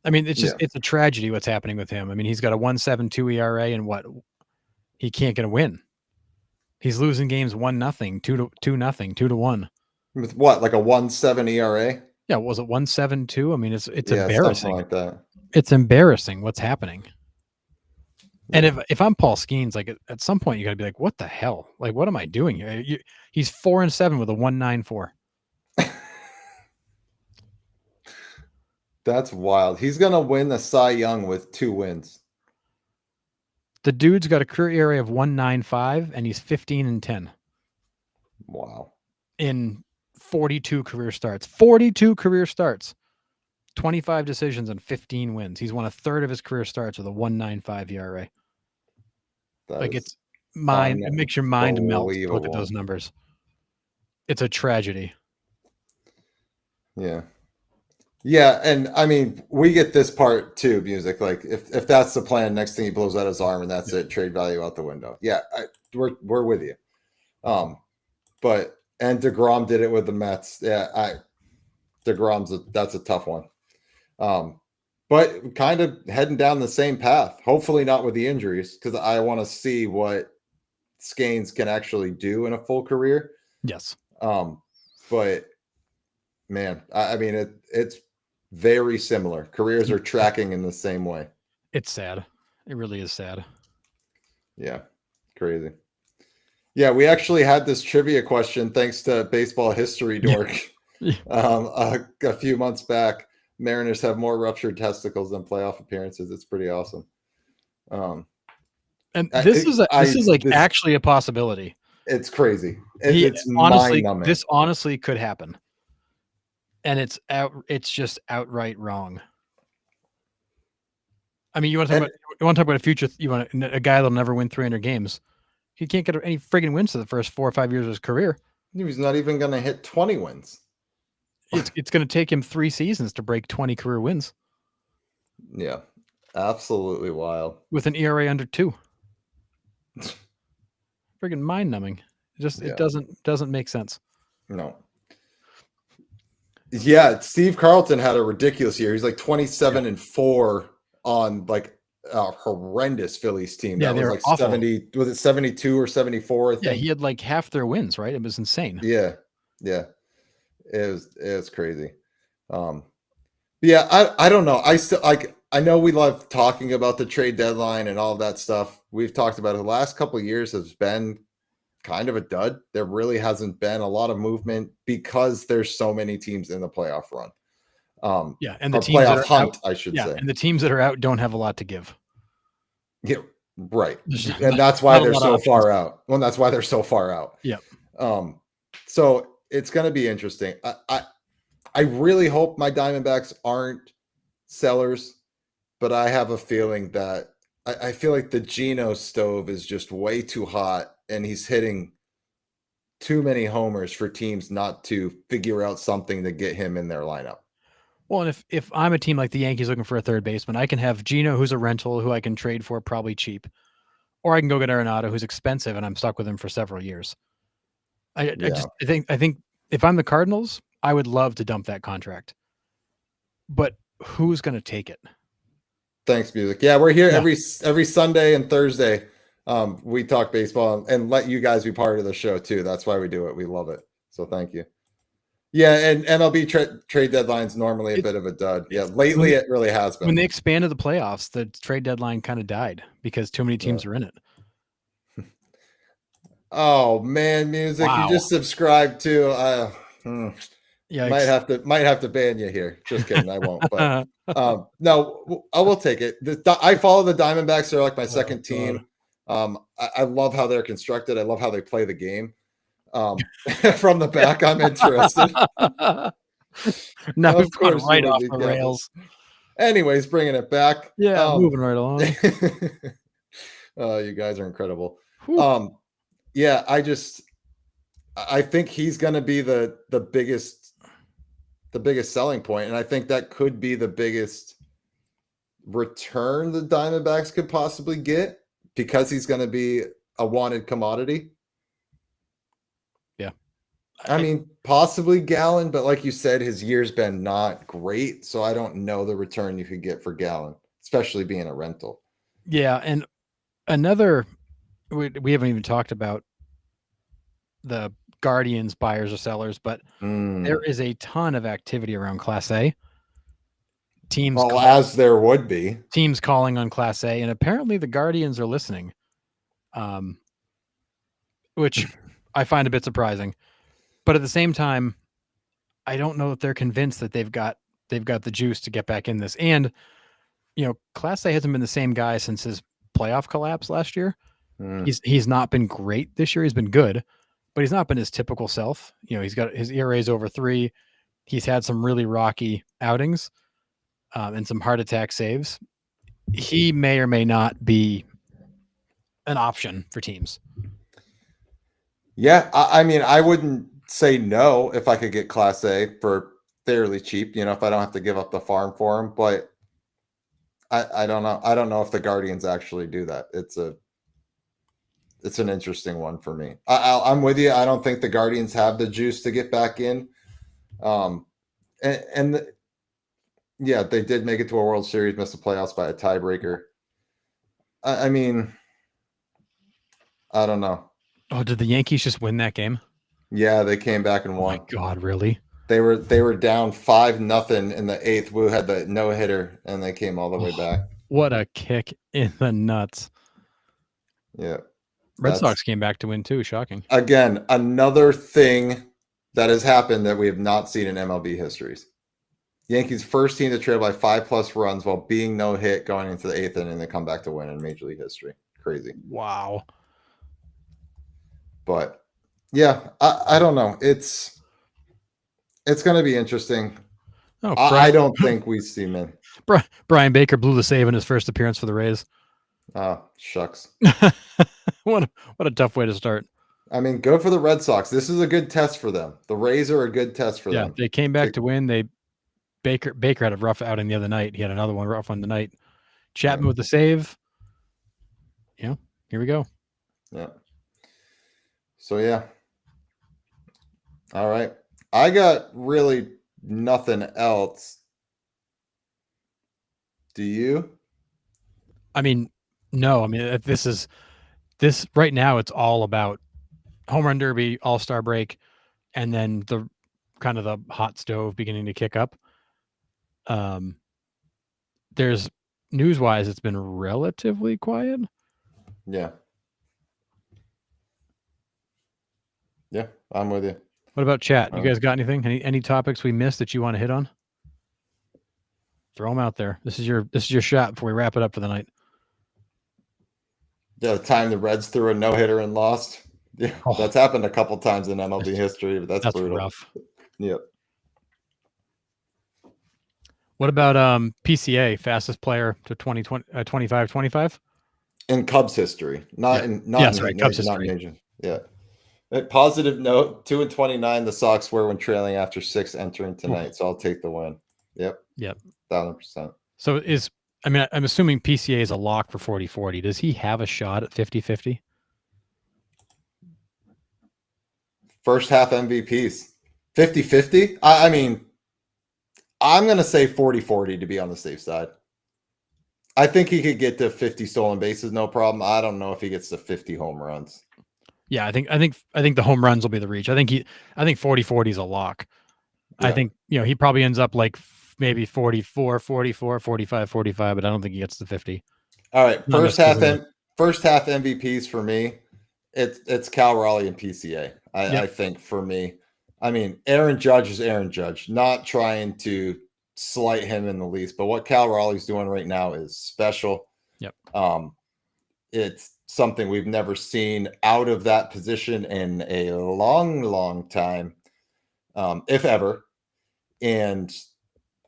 I mean, it's just it's a tragedy what's happening with him. I mean, he's got a 1.72 ERA and he can't get a win. He's losing games 1-0, 2-0, 2-1. With what, like a 1.7 ERA? Yeah, was it 1.72? I mean, it's embarrassing. Like that. It's embarrassing what's happening. And if I'm Paul Skeens, like at some point you got to be like, what the hell? Like, what am I doing here? He's 4-7 with a 1.94. That's wild. He's gonna win the Cy Young with 2 wins. The dude's got a career ERA of 1.95, and he's 15-10. Wow. In 42 career starts. 42 career starts. 25 decisions and 15 wins. He's won a third of his career starts with a 1.95 ERA. Like it's mind. It makes your mind melt to look at those numbers. It's a tragedy. Yeah. Yeah, and I mean, we get this part too, music. Like, if that's the plan, next thing he blows out his arm and that's it, trade value out the window. Yeah, we're with you. But and DeGrom did it with the Mets. Yeah, that's a tough one. But kind of heading down the same path. Hopefully not with the injuries, because I want to see what Skeens can actually do in a full career. Yes. But man, I mean it's very similar. Careers are tracking in the same way. It's sad. It really is sad. Yeah. Crazy. Yeah, we actually had this trivia question thanks to Baseball History Dork. Yeah. A few months back. Mariners have more ruptured testicles than playoff appearances. It's pretty awesome. And this is actually a possibility. It's crazy. It's mind-numbing. This honestly could happen. And it's just outright wrong. I mean, you want to talk about a future, you want a guy that'll never win 300 games. He can't get any friggin' wins to the first 4 or 5 years of his career. He's not even going to hit 20 wins. It's going to take him 3 seasons to break 20 career wins. Yeah, absolutely wild. With an ERA under 2. Friggin' mind-numbing. It doesn't make sense. No. Yeah, Steve Carlton had a ridiculous year. He's like 27-4 on like a horrendous Phillies team. Yeah, that was like awful. 70. Was it 72 or 74? I think? Yeah, he had like half their wins, right? It was insane. Yeah. It was crazy. Yeah, I don't know. I know we love talking about the trade deadline and all of that stuff. We've talked about it. The last couple of years has been kind of a dud. There really hasn't been a lot of movement because there's so many teams in the playoff run. And the teams playoff hunt, I should say. And the teams that are out don't have a lot to give. Yeah, right. And that's why they're so far out. Well, that's why they're so far out. Yeah. So it's going to be interesting. I really hope my Diamondbacks aren't sellers, but I have a feeling that I feel like the Geno stove is just way too hot and he's hitting too many homers for teams not to figure out something to get him in their lineup. Well, and if I'm a team like the Yankees looking for a third baseman, I can have Geno, who's a rental, who I can trade for probably cheap, or I can go get Arenado, who's expensive, and I'm stuck with him for several years. I think if I'm the Cardinals, I would love to dump that contract, but who's going to take it? Thanks, music. Yeah, we're here every Sunday and Thursday. We talk baseball and let you guys be part of the show too. That's why we do it. We love it. So thank you. Yeah, and MLB trade deadline's normally a bit of a dud. Yeah, lately it really has been. When they expanded the playoffs, the trade deadline kind of died because too many teams are in it. Oh man, music! Wow. You just subscribed to. Yeah, might have to ban you here. Just kidding, I won't. But no, I will take it. I follow the Diamondbacks. They're like my second team. I love how they're constructed. I love how they play the game. From the back, I'm interested. Now we've gone right off the rails. Anyways, bringing it back. Yeah, moving right along. You guys are incredible. Yeah, I think he's going to be the biggest selling point, and I think that could be the biggest return the Diamondbacks could possibly get because he's going to be a wanted commodity. Yeah. I mean, possibly Gallen, but like you said, his year's been not great, so I don't know the return you could get for Gallen, especially being a rental. Yeah, and another we haven't even talked about the Guardians buyers or sellers, but there is a ton of activity around Class A. teams. Well, as there would be teams calling on Class A, and apparently the Guardians are listening, which I find a bit surprising. But at the same time, I don't know if they're convinced that they've got the juice to get back in this. And Class A hasn't been the same guy since his playoff collapse last year. He's not been great this year. He's been good, but he's not been his typical self. He's got his ERA's over 3. He's had some really rocky outings and some heart attack saves. He may or may not be an option for teams. Yeah, I mean, I wouldn't say no if I could get Class A for fairly cheap, if I don't have to give up the farm for him. But I don't know. I don't know if the Guardians actually do that. It's an interesting one for me. I'm with you. I don't think the Guardians have the juice to get back in. Yeah, they did make it to a World Series, missed the playoffs by a tiebreaker. I mean, I don't know. Oh, did the Yankees just win that game? Yeah, they came back and won. Oh my God, really? They were down 5-0 in the 8th. Wu had the no hitter, and they came all the way back. What a kick in the nuts! Yeah, Red Sox came back to win too. Shocking. Again, another thing that has happened that we have not seen in MLB histories. Yankees first team to trail by 5+ runs while being no hit going into the 8th inning, and they come back to win in Major League history. Crazy. Wow. But yeah, I don't know. It's going to be interesting. Oh, I don't think we see him in. Brian Baker blew the save in his first appearance for the Rays. Oh, shucks. What a tough way to start. I mean, go for the Red Sox. This is a good test for them. The Rays are a good test for them. Yeah, they came back to win. Baker had a rough outing the other night. He had another one rough on the night. Chapman with the save. Yeah, here we go. Yeah. So, yeah. All right. I got really nothing else. Do you? I mean, no. I mean, this right now, it's all about home run derby, all-star break, and then the kind of the hot stove beginning to kick up. There's news-wise, it's been relatively quiet. Yeah. Yeah, I'm with you. What about chat? You guys got anything? Any topics we missed that you want to hit on? Throw them out there. This is your shot before we wrap it up for the night. Yeah, the time the Reds threw a no-hitter and lost. Yeah, that's happened a couple times in MLB history, but that's brutal. Rough. Yep. What about PCA, fastest player to 25-25? In Cubs history, Cubs history. Yeah. Positive note, 2-29 the Sox were when trailing after 6 entering tonight. So I'll take the win. Yep. 1,000%. So I'm assuming PCA is a lock for 40-40. Does he have a shot at 50-50? First half MVPs. 50-50? I mean, I'm going to say 40-40 to be on the safe side. I think he could get to 50 stolen bases, no problem. I don't know if he gets to 50 home runs. Yeah, I think the home runs will be the reach. I think 40-40 is a lock. Yeah. I think, he probably ends up like maybe 44, 44, 45, 45, but I don't think he gets to 50. All right. First half MVPs for me, it's Cal Raleigh and PCA. I think for me. I mean, Aaron Judge is Aaron Judge, not trying to slight him in the least, but what Cal Raleigh's doing right now is special. Yep. It's something we've never seen out of that position in a long, long time, if ever. And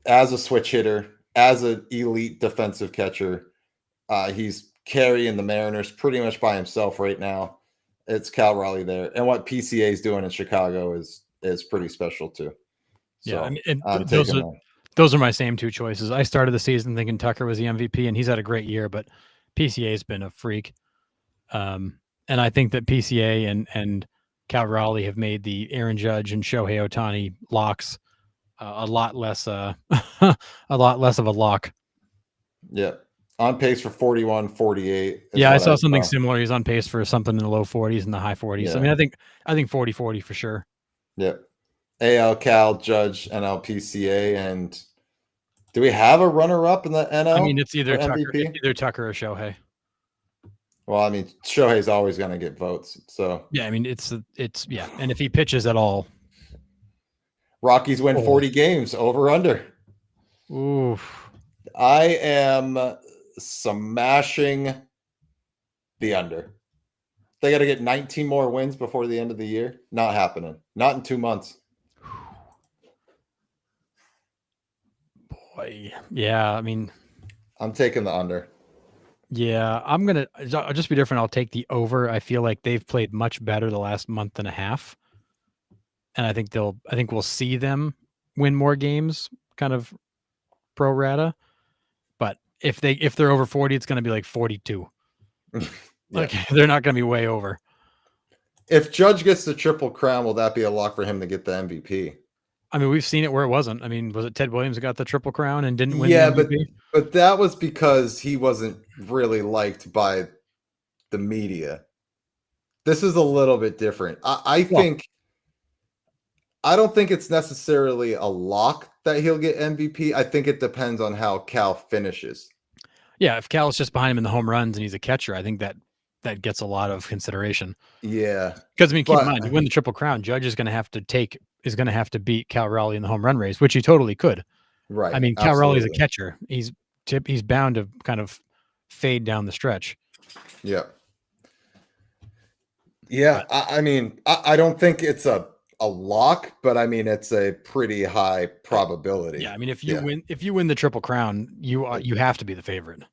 as a switch hitter, as an elite defensive catcher, he's carrying the Mariners pretty much by himself right now. It's Cal Raleigh there. And what PCA is doing in Chicago is pretty special too. So those are my same two choices. I started the season thinking Tucker was the MVP, and he's had a great year, but PCA has been a freak. And I think that PCA and Cal Raleigh have made the Aaron Judge and Shohei Ohtani locks a lot less of a lock. Yeah. On pace for 41, 48. Yeah, I saw something similar. He's on pace for something in the low 40s and the high 40s. Yeah. I mean, I think 40-40 for sure. Yep. AL, Cal, Judge, NL, PCA, and Do we have a runner-up in the NL? I mean, it's either Tucker or Shohei. Well, I mean, Shohei's always going to get votes. So yeah, I mean, it's yeah, and if he pitches at all, Rockies win 40 games over under. Oof. I am smashing the under. They got to get 19 more wins before the end of the year. Not happening. Not in 2 months. Boy, yeah. I mean, I'm taking the under. Yeah, I'll just be different. I'll take the over. I feel like they've played much better the last month and a half. And I think we'll see them win more games, kind of pro rata. But if they're over 40, it's going to be like 42. Like they're not going to be way over. If Judge gets the Triple Crown, will that be a lock for him to get the MVP? I mean, we've seen it where it wasn't. I mean, was it Ted Williams that got the Triple Crown and didn't win? Yeah, the MVP? but that was because he wasn't really liked by the media. This is a little bit different. I don't think it's necessarily a lock that he'll get MVP. I think it depends on how Cal finishes. Yeah, if Cal's just behind him in the home runs and he's a catcher, I think that gets a lot of consideration. Yeah, because I mean, keep in mind, to win the Triple Crown, Judge is going to have to beat Cal Raleigh in the home run race, which he totally could. Right. I mean, Cal Raleigh's a catcher. He's bound to kind of fade down the stretch. Yeah. Yeah. I mean, I don't think it's a lock, but I mean, it's a pretty high probability. Yeah. I mean, if you win the Triple Crown, you have to be the favorite.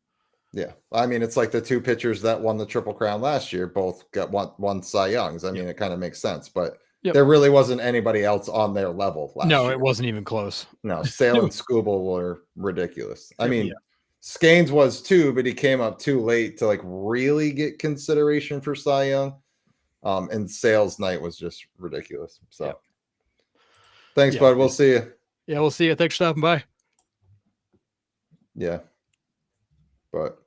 Yeah. I mean, it's like the two pitchers that won the Triple Crown last year, both got one Cy Youngs. I mean, it kind of makes sense, but there really wasn't anybody else on their level last year. It wasn't even close. No, Sale and Skubal were ridiculous. I mean, Scanes was too, but he came up too late to like really get consideration for Cy Young. And Sale's night was just ridiculous. So thanks, bud. We'll see you. Yeah, we'll see you. Thanks for stopping by. Yeah. But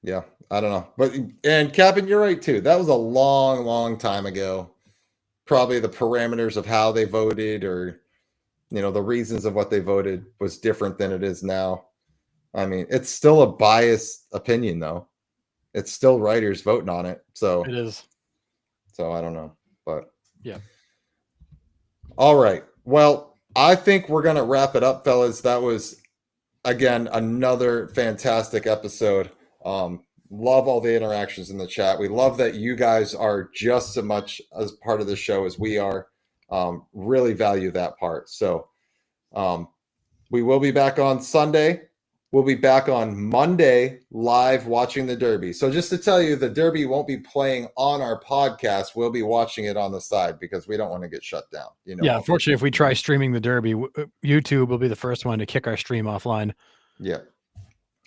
yeah, I don't know. But and Captain, you're right too. That was a long, long time ago. Probably the parameters of how they voted or the reasons of what they voted was different than it is now. I mean, it's still a biased opinion though. It's still writers voting on it. So it is. So I don't know. But yeah. All right. Well, I think we're gonna wrap it up, fellas. That was again another fantastic episode. Love all the interactions in the chat. We love that you guys are just as much as part of the show as we are. Really value that part. So we will be back on Sunday. We'll be back on Monday live watching the Derby. So just to tell you, the Derby won't be playing on our podcast. We'll be watching it on the side because we don't want to get shut down. Yeah, unfortunately, if we try streaming the Derby, YouTube will be the first one to kick our stream offline. Yeah.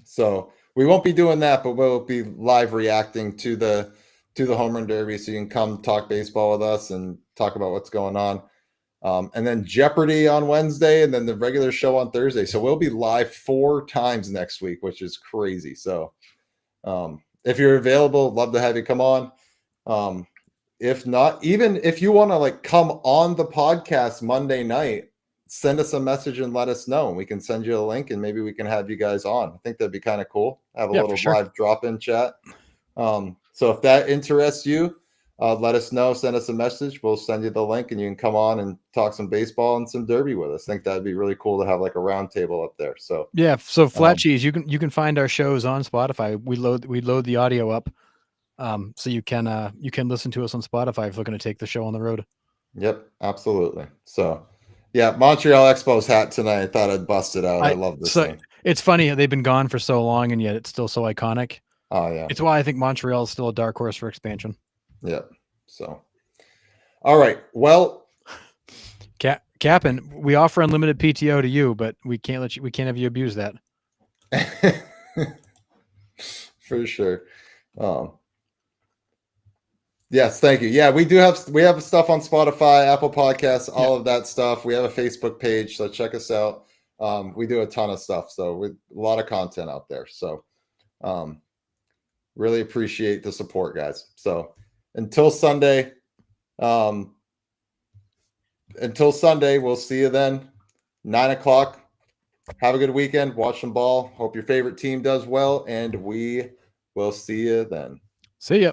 So we won't be doing that, but we'll be live reacting to the Home Run Derby. So you can come talk baseball with us and talk about what's going on. And then Jeopardy on Wednesday and then the regular show on Thursday. So we'll be live 4 times next week, which is crazy. So if you're available, love to have you come on. If not, even if you want to like come on the podcast Monday night, send us a message and let us know. And we can send you a link and maybe we can have you guys on. I think that'd be kind of cool. Have a little live drop-in chat. So if that interests you, let us know. Send us a message. We'll send you the link and you can come on and talk some baseball and some Derby with us. I think that'd be really cool to have like a round table up there. So yeah. So Flat Cheese, you can find our shows on Spotify. We load the audio up. So you can listen to us on Spotify if we're going to take the show on the road. Yep, absolutely. So yeah, Montreal Expos hat tonight. I thought I'd bust it out. I love this thing. It's funny they've been gone for so long and yet it's still so iconic. Oh yeah. It's why I think Montreal is still a dark horse for expansion. Yeah. So, all right. Well, Cap'n, we offer unlimited PTO to you, but we can't have you abuse that. For sure. Yes, thank you. Yeah, we have stuff on Spotify, Apple Podcasts, all of that stuff. We have a Facebook page, so check us out. We do a ton of stuff, so with a lot of content out there. So, really appreciate the support, guys. So. Until Sunday, we'll see you then. 9:00 Have a good weekend. Watch some ball. Hope your favorite team does well, and we will see you then. See ya.